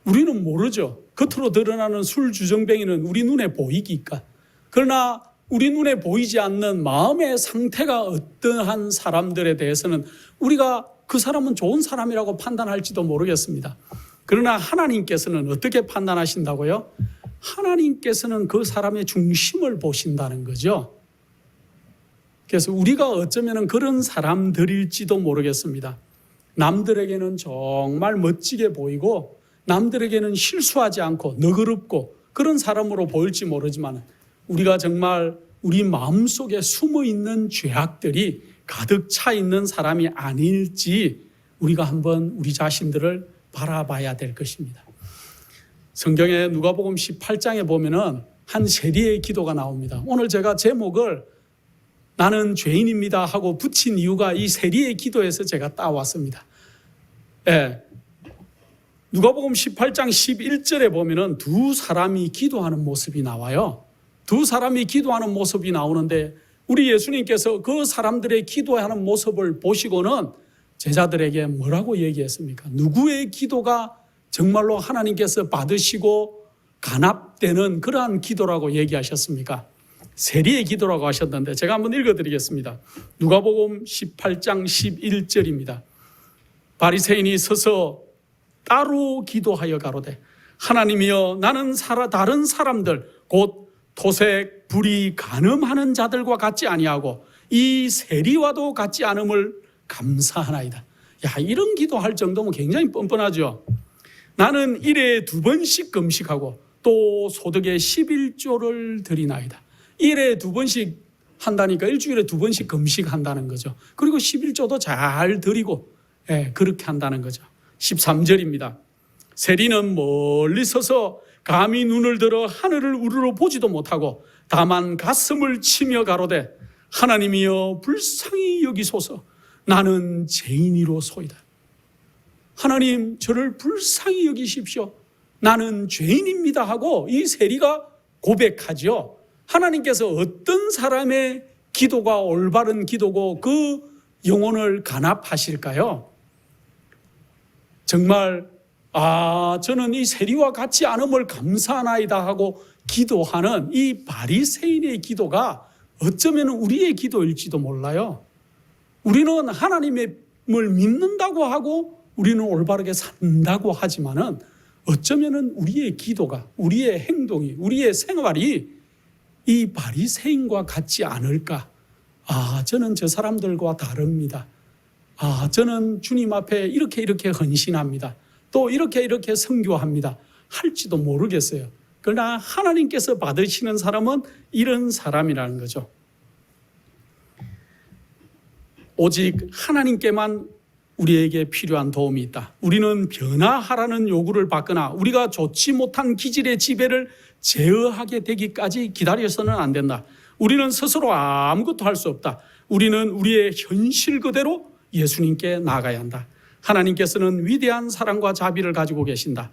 [SPEAKER 1] 우리는 모르죠. 겉으로 드러나는 술주정뱅이는 우리 눈에 보이기까. 그러나 우리 눈에 보이지 않는 마음의 상태가 어떠한 사람들에 대해서는 우리가 그 사람은 좋은 사람이라고 판단할지도 모르겠습니다. 그러나 하나님께서는 어떻게 판단하신다고요? 하나님께서는 그 사람의 중심을 보신다는 거죠. 그래서 우리가 어쩌면 그런 사람들일지도 모르겠습니다. 남들에게는 정말 멋지게 보이고 남들에게는 실수하지 않고 너그럽고 그런 사람으로 보일지 모르지만 우리가 정말 우리 마음속에 숨어있는 죄악들이 가득 차 있는 사람이 아닐지 우리가 한번 우리 자신들을 바라봐야 될 것입니다. 성경에 누가복음 18장에 보면은 한 세리의 기도가 나옵니다. 오늘 제가 제목을 나는 죄인입니다 하고 붙인 이유가 이 세리의 기도에서 제가 따왔습니다. 누가복음 18장 11절에 보면은 두 사람이 기도하는 모습이 나와요. 두 사람이 기도하는 모습이 나오는데 우리 예수님께서 그 사람들의 기도하는 모습을 보시고는 제자들에게 뭐라고 얘기했습니까? 누구의 기도가 정말로 하나님께서 받으시고 간합되는 그러한 기도라고 얘기하셨습니까? 세리의 기도라고 하셨는데 제가 한번 읽어드리겠습니다. 누가복음 18장 11절입니다. 바리새인이 서서 따로 기도하여 가로되 하나님이여 나는 다른 사람들 곧 토색, 불의, 간음하는 자들과 같지 아니하고 이 세리와도 같지 않음을 감사하나이다. 야, 이런 기도할 정도면 굉장히 뻔뻔하죠. 나는 일에 2번씩 금식하고 또 소득의 11조를 드리나이다. 일에 2번씩 한다니까 일주일에 2번씩 금식한다는 거죠. 그리고 11조도 잘 드리고 그렇게 한다는 거죠. 13절입니다. 세리는 멀리 서서 감히 눈을 들어 하늘을 우러러 보지도 못하고 다만 가슴을 치며 가로되 하나님이여 불쌍히 여기소서 나는 죄인이로소이다. 하나님 저를 불쌍히 여기십시오. 나는 죄인입니다 하고 이 세리가 고백하죠. 하나님께서 어떤 사람의 기도가 올바른 기도고 그 영혼을 간합하실까요? 정말 저는 이 세리와 같지 않음을 감사하나이다 하고 기도하는 이 바리새인의 기도가 어쩌면 우리의 기도일지도 몰라요. 우리는 하나님을 믿는다고 하고 우리는 올바르게 산다고 하지만은 어쩌면은 우리의 기도가, 우리의 행동이, 우리의 생활이 이 바리새인과 같지 않을까? 저는 저 사람들과 다릅니다. 저는 주님 앞에 이렇게 헌신합니다. 또 이렇게 선교합니다. 할지도 모르겠어요. 그러나 하나님께서 받으시는 사람은 이런 사람이라는 거죠. 오직 하나님께만 우리에게 필요한 도움이 있다. 우리는 변화하라는 요구를 받거나 우리가 좋지 못한 기질의 지배를 제어하게 되기까지 기다려서는 안 된다. 우리는 스스로 아무것도 할 수 없다. 우리는 우리의 현실 그대로 예수님께 나아가야 한다. 하나님께서는 위대한 사랑과 자비를 가지고 계신다.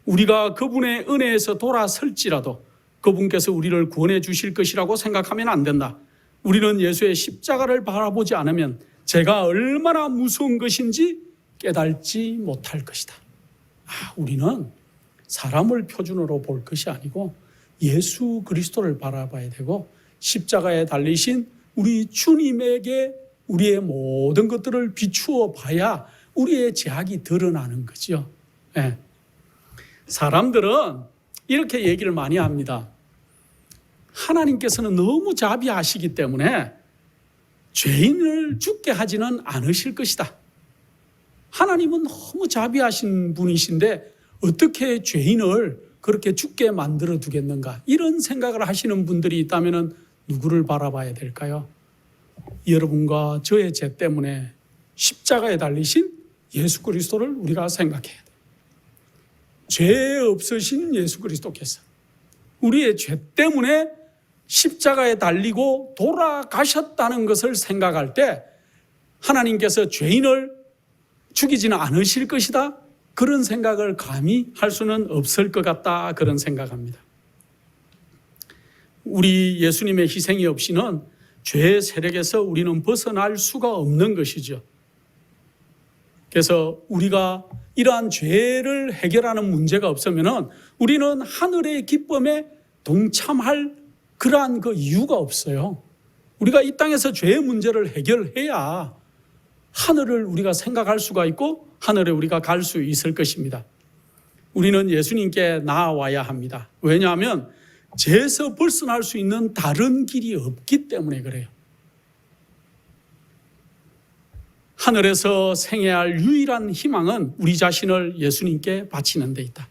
[SPEAKER 1] 우리가 그분의 은혜에서 돌아설지라도 그분께서 우리를 구원해 주실 것이라고 생각하면 안 된다. 우리는 예수의 십자가를 바라보지 않으면 죄가 얼마나 무서운 것인지 깨달지 못할 것이다. 우리는 사람을 표준으로 볼 것이 아니고 예수 그리스도를 바라봐야 되고 십자가에 달리신 우리 주님에게 우리의 모든 것들을 비추어 봐야 우리의 죄악이 드러나는 거죠. 네. 사람들은 이렇게 얘기를 많이 합니다. 하나님께서는 너무 자비하시기 때문에 죄인을 죽게 하지는 않으실 것이다. 하나님은 너무 자비하신 분이신데 어떻게 죄인을 그렇게 죽게 만들어 두겠는가? 이런 생각을 하시는 분들이 있다면 누구를 바라봐야 될까요? 여러분과 저의 죄 때문에 십자가에 달리신 예수 그리스도를 우리가 생각해야 돼요. 죄 없으신 예수 그리스도께서 우리의 죄 때문에 십자가에 달리고 돌아가셨다는 것을 생각할 때 하나님께서 죄인을 죽이지는 않으실 것이다. 그런 생각을 감히 할 수는 없을 것 같다. 그런 생각합니다. 우리 예수님의 희생이 없이는 죄의 세력에서 우리는 벗어날 수가 없는 것이죠. 그래서 우리가 이러한 죄를 해결하는 문제가 없으면 우리는 하늘의 기쁨에 동참할 그러한 그 이유가 없어요. 우리가 이 땅에서 죄의 문제를 해결해야 하늘을 우리가 생각할 수가 있고 하늘에 우리가 갈 수 있을 것입니다. 우리는 예수님께 나아와야 합니다. 왜냐하면 죄에서 벗어날 수 있는 다른 길이 없기 때문에 그래요. 하늘에서 생애할 유일한 희망은 우리 자신을 예수님께 바치는 데 있다.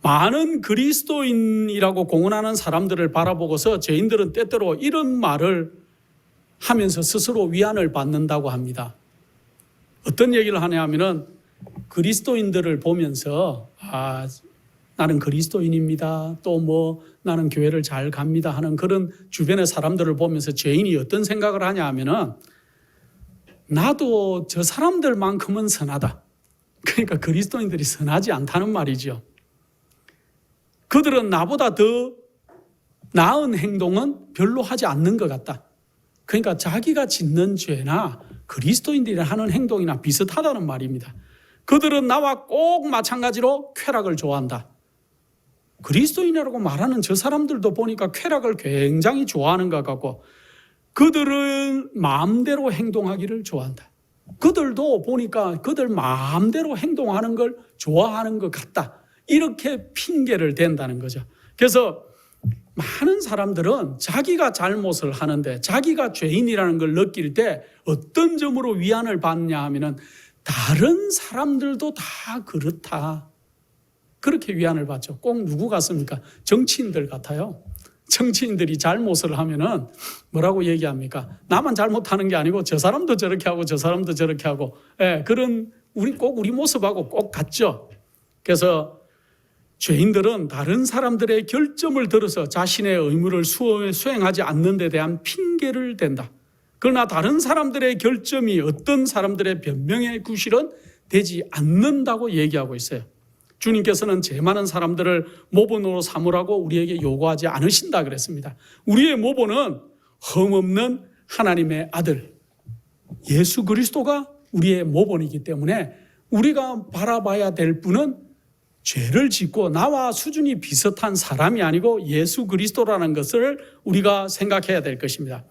[SPEAKER 1] 많은 그리스도인이라고 공언하는 사람들을 바라보고서 죄인들은 때때로 이런 말을 하면서 스스로 위안을 받는다고 합니다. 어떤 얘기를 하냐 하면은 그리스도인들을 보면서 나는 그리스도인입니다. 또 나는 교회를 잘 갑니다 하는 그런 주변의 사람들을 보면서 죄인이 어떤 생각을 하냐 하면은 나도 저 사람들만큼은 선하다. 그러니까 그리스도인들이 선하지 않다는 말이죠. 그들은 나보다 더 나은 행동은 별로 하지 않는 것 같다. 그러니까 자기가 짓는 죄나 그리스도인들이 하는 행동이나 비슷하다는 말입니다. 그들은 나와 꼭 마찬가지로 쾌락을 좋아한다. 그리스도인이라고 말하는 저 사람들도 보니까 쾌락을 굉장히 좋아하는 것 같고, 그들은 마음대로 행동하기를 좋아한다. 그들도 보니까 그들 마음대로 행동하는 걸 좋아하는 것 같다. 이렇게 핑계를 댄다는 거죠. 그래서 많은 사람들은 자기가 잘못을 하는데 자기가 죄인이라는 걸 느낄 때 어떤 점으로 위안을 받냐 하면은 다른 사람들도 다 그렇다. 그렇게 위안을 받죠. 꼭 누구 같습니까? 정치인들 같아요. 정치인들이 잘못을 하면은 뭐라고 얘기합니까? 나만 잘못하는 게 아니고 저 사람도 저렇게 하고 저 사람도 저렇게 하고, 그런 우리 모습하고 꼭 같죠. 그래서 죄인들은 다른 사람들의 결점을 들어서 자신의 의무를 수행하지 않는 데 대한 핑계를 댄다. 그러나 다른 사람들의 결점이 어떤 사람들의 변명의 구실은 되지 않는다고 얘기하고 있어요. 주님께서는 죄 많은 사람들을 모본으로 삼으라고 우리에게 요구하지 않으신다 그랬습니다. 우리의 모본은 흠없는 하나님의 아들 예수 그리스도가 우리의 모본이기 때문에 우리가 바라봐야 될 분은 죄를 짓고 나와 수준이 비슷한 사람이 아니고 예수 그리스도라는 것을 우리가 생각해야 될 것입니다.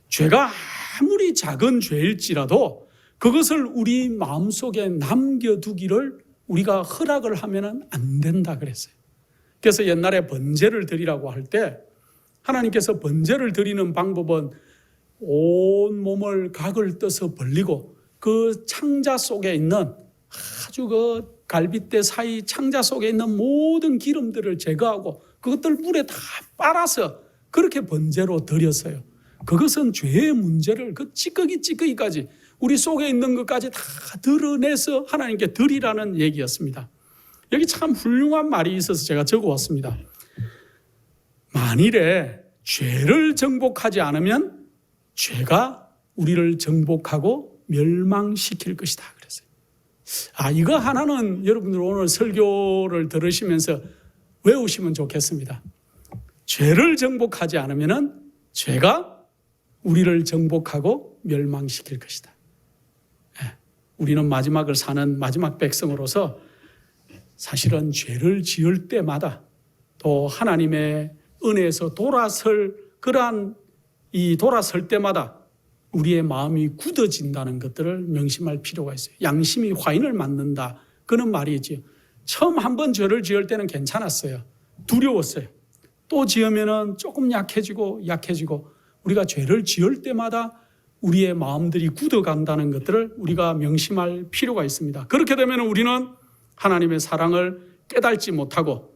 [SPEAKER 1] 죄가 아무리 작은 죄일지라도 그것을 우리 마음속에 남겨두기를 우리가 허락을 하면 안 된다 그랬어요. 그래서 옛날에 번제를 드리라고 할 때 하나님께서 번제를 드리는 방법은 온 몸을 각을 떠서 벌리고 그 창자 속에 있는 아주 그 갈빗대 사이 창자 속에 있는 모든 기름들을 제거하고 그것들 물에 다 빨아서 그렇게 번제로 드렸어요. 그것은 죄의 문제를 그 찌꺼기까지 우리 속에 있는 것까지 다 드러내서 하나님께 드리라는 얘기였습니다. 여기 참 훌륭한 말이 있어서 제가 적어왔습니다. 만일에 죄를 정복하지 않으면 죄가 우리를 정복하고 멸망시킬 것이다 그랬어요. 이거 하나는 여러분들 오늘 설교를 들으시면서 외우시면 좋겠습니다. 죄를 정복하지 않으면 죄가 우리를 정복하고 멸망시킬 것이다. 우리는 마지막을 사는 마지막 백성으로서 사실은 죄를 지을 때마다 또 하나님의 은혜에서 돌아설 때마다 우리의 마음이 굳어진다는 것들을 명심할 필요가 있어요. 양심이 화인을 맞는다. 그런 말이지요. 처음 한번 죄를 지을 때는 괜찮았어요. 두려웠어요. 또 지으면은 조금 약해지고 우리가 죄를 지을 때마다 우리의 마음들이 굳어간다는 것들을 우리가 명심할 필요가 있습니다. 그렇게 되면 우리는 하나님의 사랑을 깨닫지 못하고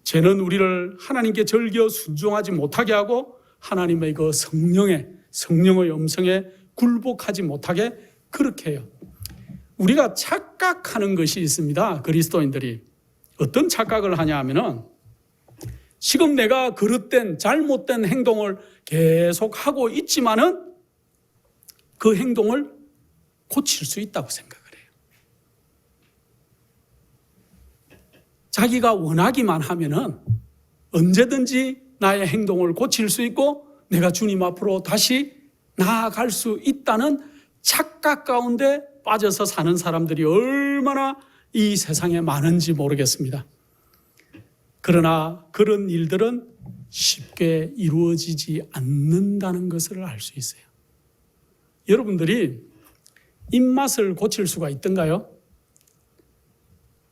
[SPEAKER 1] 죄는 우리를 하나님께 절겨 순종하지 못하게 하고 하나님의 그 성령의 음성에 굴복하지 못하게 그렇게 해요. 우리가 착각하는 것이 있습니다. 그리스도인들이 어떤 착각을 하냐 하면은 지금 내가 그릇된 잘못된 행동을 계속 하고 있지만은 그 행동을 고칠 수 있다고 생각을 해요. 자기가 원하기만 하면은 언제든지 나의 행동을 고칠 수 있고 내가 주님 앞으로 다시 나아갈 수 있다는 착각 가운데 빠져서 사는 사람들이 얼마나 이 세상에 많은지 모르겠습니다. 그러나 그런 일들은 쉽게 이루어지지 않는다는 것을 알 수 있어요. 여러분들이 입맛을 고칠 수가 있던가요?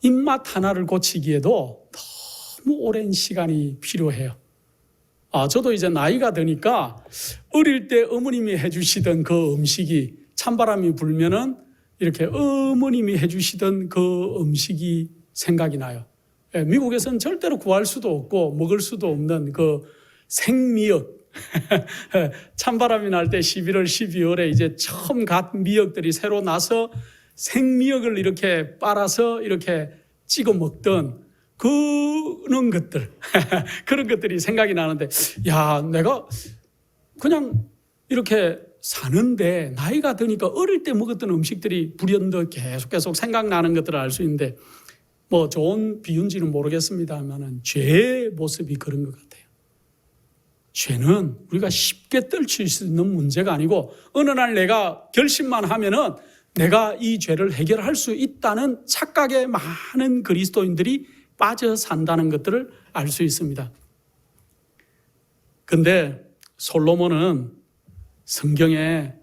[SPEAKER 1] 입맛 하나를 고치기에도 너무 오랜 시간이 필요해요. 저도 이제 나이가 드니까 어릴 때 어머님이 해주시던 그 음식이 찬바람이 불면은 이렇게 어머님이 해주시던 그 음식이 생각이 나요. 미국에서는 절대로 구할 수도 없고 먹을 수도 없는 그 생미역. 찬바람이 날 때 11월, 12월에 이제 처음 갓 미역들이 새로 나서 생미역을 이렇게 빨아서 이렇게 찍어 먹던 그런 것들, 그런 것들이 생각이 나는데, 내가 그냥 이렇게 사는데 나이가 드니까 어릴 때 먹었던 음식들이 불현듯 계속 생각나는 것들을 알 수 있는데 뭐 좋은 비유인지는 모르겠습니다만은 죄의 모습이 그런 것 같아요. 죄는 우리가 쉽게 떨칠 수 있는 문제가 아니고 어느 날 내가 결심만 하면은 내가 이 죄를 해결할 수 있다는 착각에 많은 그리스도인들이 빠져 산다는 것들을 알 수 있습니다. 근데 솔로몬은 성경에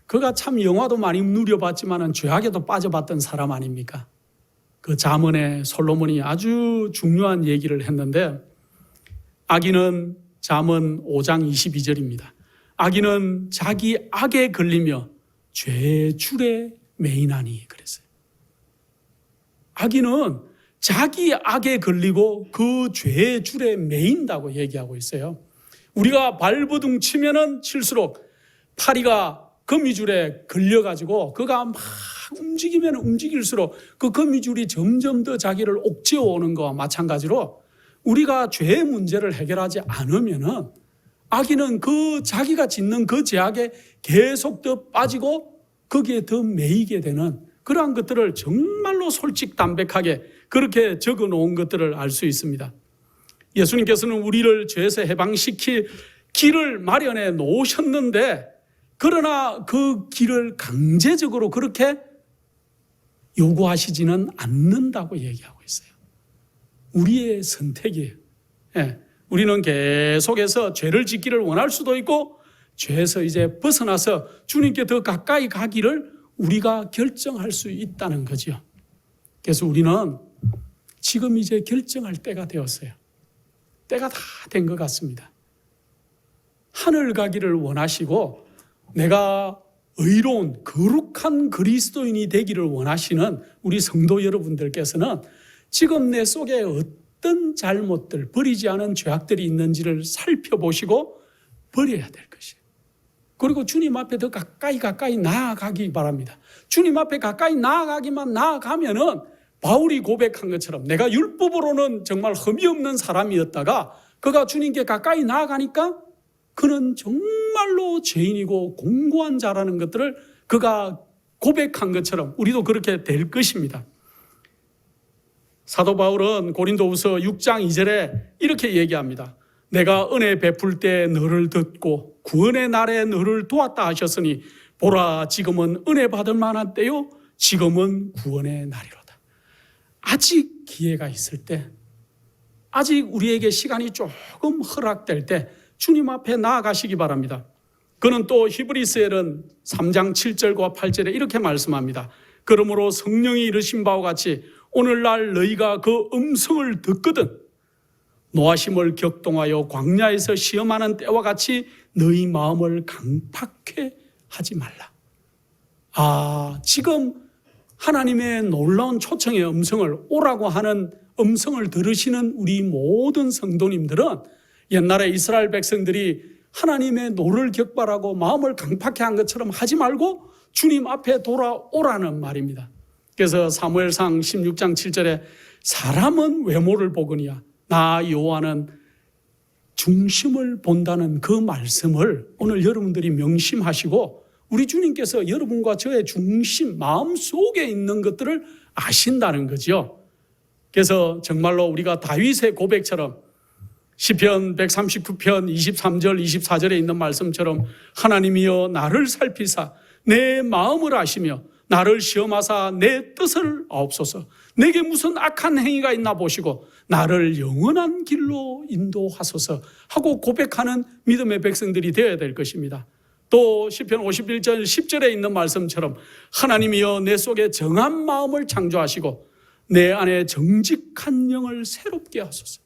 [SPEAKER 1] 그가 참 영화도 많이 누려봤지만은 죄악에도 빠져봤던 사람 아닙니까? 그 잠언에 솔로몬이 아주 중요한 얘기를 했는데 악인은 잠언 5장 22절입니다. 악인은 자기 악에 걸리며 죄의 줄에 매이나니 그랬어요. 악인은 자기 악에 걸리고 그 죄의 줄에 매인다고 얘기하고 있어요. 우리가 발버둥 치면은 칠수록 파리가 거미줄에 걸려가지고 그가 막 움직이면 움직일수록 그 거미줄이 점점 더 자기를 옥죄어 오는 것과 마찬가지로 우리가 죄의 문제를 해결하지 않으면은 악인은 그 자기가 짓는 그 죄악에 계속 더 빠지고 거기에 더 매이게 되는 그러한 것들을 정말로 솔직담백하게 그렇게 적어 놓은 것들을 알 수 있습니다. 예수님께서는 우리를 죄에서 해방시킬 길을 마련해 놓으셨는데 그러나 그 길을 강제적으로 그렇게 요구하시지는 않는다고 얘기하고 있어요. 우리의 선택이에요. 우리는 계속해서 죄를 짓기를 원할 수도 있고 죄에서 이제 벗어나서 주님께 더 가까이 가기를 우리가 결정할 수 있다는 거죠. 그래서 우리는 지금 이제 결정할 때가 되었어요. 때가 다 된 것 같습니다. 하늘 가기를 원하시고 내가 의로운 거룩한 그리스도인이 되기를 원하시는 우리 성도 여러분들께서는 지금 내 속에 어떤 잘못들, 버리지 않은 죄악들이 있는지를 살펴보시고 버려야 될 것이에요. 그리고 주님 앞에 더 가까이 나아가기 바랍니다. 주님 앞에 가까이 나아가기만 나아가면은 바울이 고백한 것처럼 내가 율법으로는 정말 흠이 없는 사람이었다가 그가 주님께 가까이 나아가니까 그는 정말로 죄인이고 공고한 자라는 것들을 그가 고백한 것처럼 우리도 그렇게 될 것입니다. 사도 바울은 고린도후서 6장 2절에 이렇게 얘기합니다. 내가 은혜 베풀 때 너를 듣고 구원의 날에 너를 도왔다 하셨으니 보라 지금은 은혜 받을 만한 때요 지금은 구원의 날이로다. 아직 기회가 있을 때 아직 우리에게 시간이 조금 허락될 때 주님 앞에 나아가시기 바랍니다. 그는 또 히브리서에는 3장 7절과 8절에 이렇게 말씀합니다. 그러므로 성령이 이르신 바와 같이 오늘날 너희가 그 음성을 듣거든 노하심을 격동하여 광야에서 시험하는 때와 같이 너희 마음을 강팍해 하지 말라. 지금 하나님의 놀라운 초청의 음성을 오라고 하는 음성을 들으시는 우리 모든 성도님들은 옛날에 이스라엘 백성들이 하나님의 노를 격발하고 마음을 강팍해 한 것처럼 하지 말고 주님 앞에 돌아오라는 말입니다. 그래서 사무엘상 16장 7절에 사람은 외모를 보거니와 나 여호와는 중심을 본다는 그 말씀을 오늘 여러분들이 명심하시고 우리 주님께서 여러분과 저의 중심, 마음속에 있는 것들을 아신다는 거죠. 그래서 정말로 우리가 다윗의 고백처럼 시편 139편 23절 24절에 있는 말씀처럼 하나님이여 나를 살피사 내 마음을 아시며 나를 시험하사 내 뜻을 아옵소서. 내게 무슨 악한 행위가 있나 보시고 나를 영원한 길로 인도하소서 하고 고백하는 믿음의 백성들이 되어야 될 것입니다. 또 시편 51절 10절에 있는 말씀처럼 하나님이여 내 속에 정한 마음을 창조하시고 내 안에 정직한 영을 새롭게 하소서.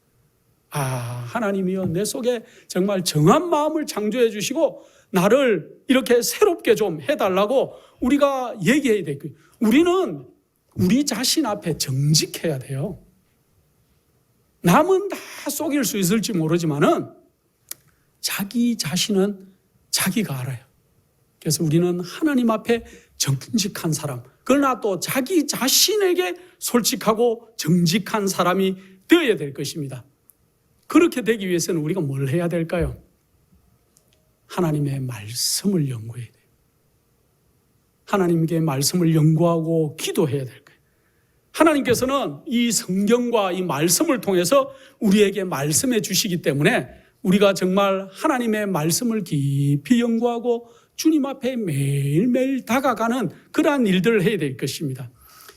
[SPEAKER 1] 하나님이여 내 속에 정말 정한 마음을 창조해 주시고 나를 이렇게 새롭게 좀 해달라고 우리가 얘기해야 될 거예요. 우리는 우리 자신 앞에 정직해야 돼요. 남은 다 속일 수 있을지 모르지만은 자기 자신은 자기가 알아요. 그래서 우리는 하나님 앞에 정직한 사람, 그러나 또 자기 자신에게 솔직하고 정직한 사람이 되어야 될 것입니다. 그렇게 되기 위해서는 우리가 뭘 해야 될까요? 하나님의 말씀을 연구해야 돼요. 하나님께 말씀을 연구하고 기도해야 될 거예요. 하나님께서는 이 성경과 이 말씀을 통해서 우리에게 말씀해 주시기 때문에 우리가 정말 하나님의 말씀을 깊이 연구하고 주님 앞에 매일매일 다가가는 그러한 일들을 해야 될 것입니다.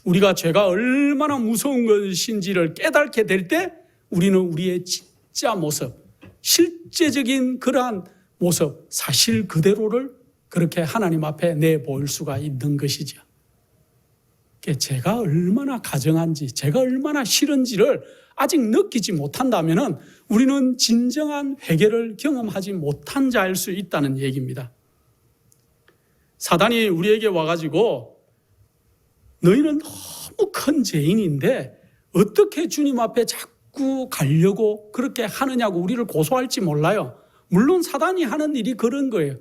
[SPEAKER 1] 우리가 죄가 얼마나 무서운 것인지를 깨닫게 될 때 우리는 우리의 진짜 모습, 실제적인 그러한 모습, 사실 그대로를 그렇게 하나님 앞에 내보일 수가 있는 것이죠. 제가 얼마나 가정한지, 제가 얼마나 싫은지를 아직 느끼지 못한다면 우리는 진정한 회개를 경험하지 못한 자일 수 있다는 얘기입니다. 사단이 우리에게 와가지고 너희는 너무 큰 죄인인데 어떻게 주님 앞에 자꾸 가려고 그렇게 하느냐고 우리를 고소할지 몰라요. 물론 사단이 하는 일이 그런 거예요.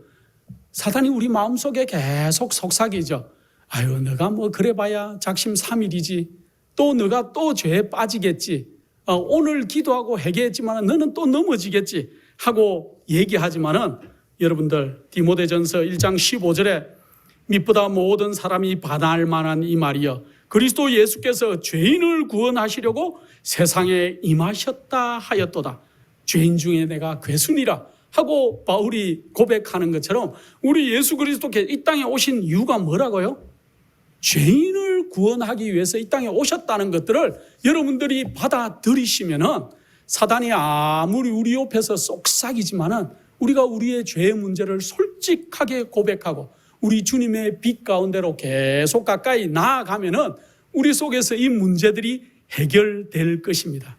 [SPEAKER 1] 사단이 우리 마음속에 계속 속삭이죠. 아유, 너가 뭐 그래봐야 작심 삼일이지. 또 너가 또 죄에 빠지겠지. 오늘 기도하고 회개했지만 너는 또 넘어지겠지 하고 얘기하지만은 여러분들 디모데전서 1장 15절에 밑보다 모든 사람이 반할 만한 이 말이여 그리스도 예수께서 죄인을 구원하시려고 세상에 임하셨다 하였도다. 죄인 중에 내가 괴순이라 하고 바울이 고백하는 것처럼 우리 예수 그리스도께서 이 땅에 오신 이유가 뭐라고요? 죄인을 구원하기 위해서 이 땅에 오셨다는 것들을 여러분들이 받아들이시면은 사단이 아무리 우리 옆에서 쏙싹이지만은 우리가 우리의 죄의 문제를 솔직하게 고백하고 우리 주님의 빛 가운데로 계속 가까이 나아가면은 우리 속에서 이 문제들이 해결될 것입니다.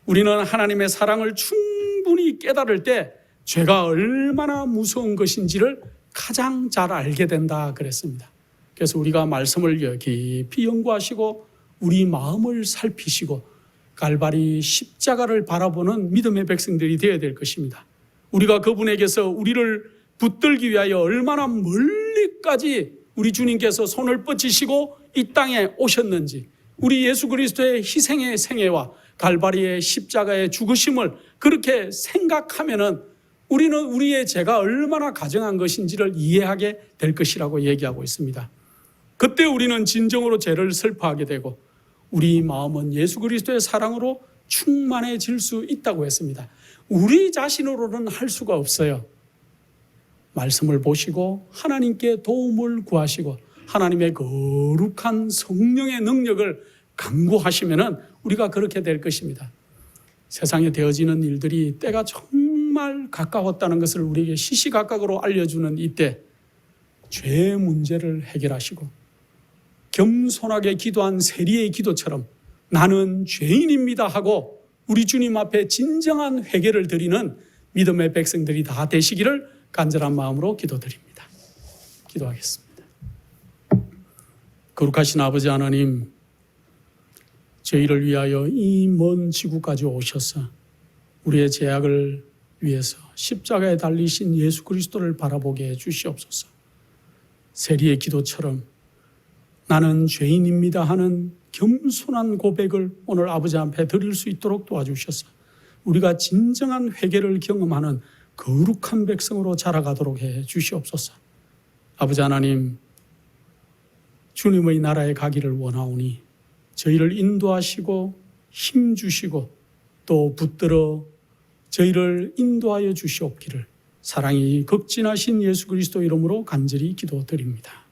[SPEAKER 1] 우리는 하나님의 사랑을 충분히 깨달을 때 죄가 얼마나 무서운 것인지를 가장 잘 알게 된다 그랬습니다. 그래서 우리가 말씀을 깊이 연구하시고 우리 마음을 살피시고 갈바리 십자가를 바라보는 믿음의 백성들이 되어야 될 것입니다. 우리가 그분에게서 우리를 붙들기 위하여 얼마나 멀리까지 우리 주님께서 손을 뻗치시고 이 땅에 오셨는지 우리 예수 그리스도의 희생의 생애와 갈바리의 십자가의 죽으심을 그렇게 생각하면은 우리는 우리의 죄가 얼마나 가증한 것인지를 이해하게 될 것이라고 얘기하고 있습니다. 그때 우리는 진정으로 죄를 슬퍼하게 되고 우리 마음은 예수 그리스도의 사랑으로 충만해질 수 있다고 했습니다. 우리 자신으로는 할 수가 없어요. 말씀을 보시고 하나님께 도움을 구하시고 하나님의 거룩한 성령의 능력을 간구하시면은 우리가 그렇게 될 것입니다. 세상에 되어지는 일들이 때가 정말 가까웠다는 것을 우리에게 시시각각으로 알려주는 이때 죄의 문제를 해결하시고 겸손하게 기도한 세리의 기도처럼 나는 죄인입니다 하고 우리 주님 앞에 진정한 회개를 드리는 믿음의 백성들이 다 되시기를 간절한 마음으로 기도드립니다. 기도하겠습니다. 거룩하신 아버지 하나님, 저희를 위하여 이 먼 지구까지 오셔서 우리의 죄악을 위해서 십자가에 달리신 예수 그리스도를 바라보게 해 주시옵소서. 세리의 기도처럼 나는 죄인입니다 하는 겸손한 고백을 오늘 아버지 앞에 드릴 수 있도록 도와주셔서 우리가 진정한 회개를 경험하는 거룩한 백성으로 자라가도록 해 주시옵소서. 아버지 하나님, 주님의 나라에 가기를 원하오니 저희를 인도하시고 힘주시고 또 붙들어 저희를 인도하여 주시옵기를 사랑이 극진하신 예수 그리스도 이름으로 간절히 기도드립니다.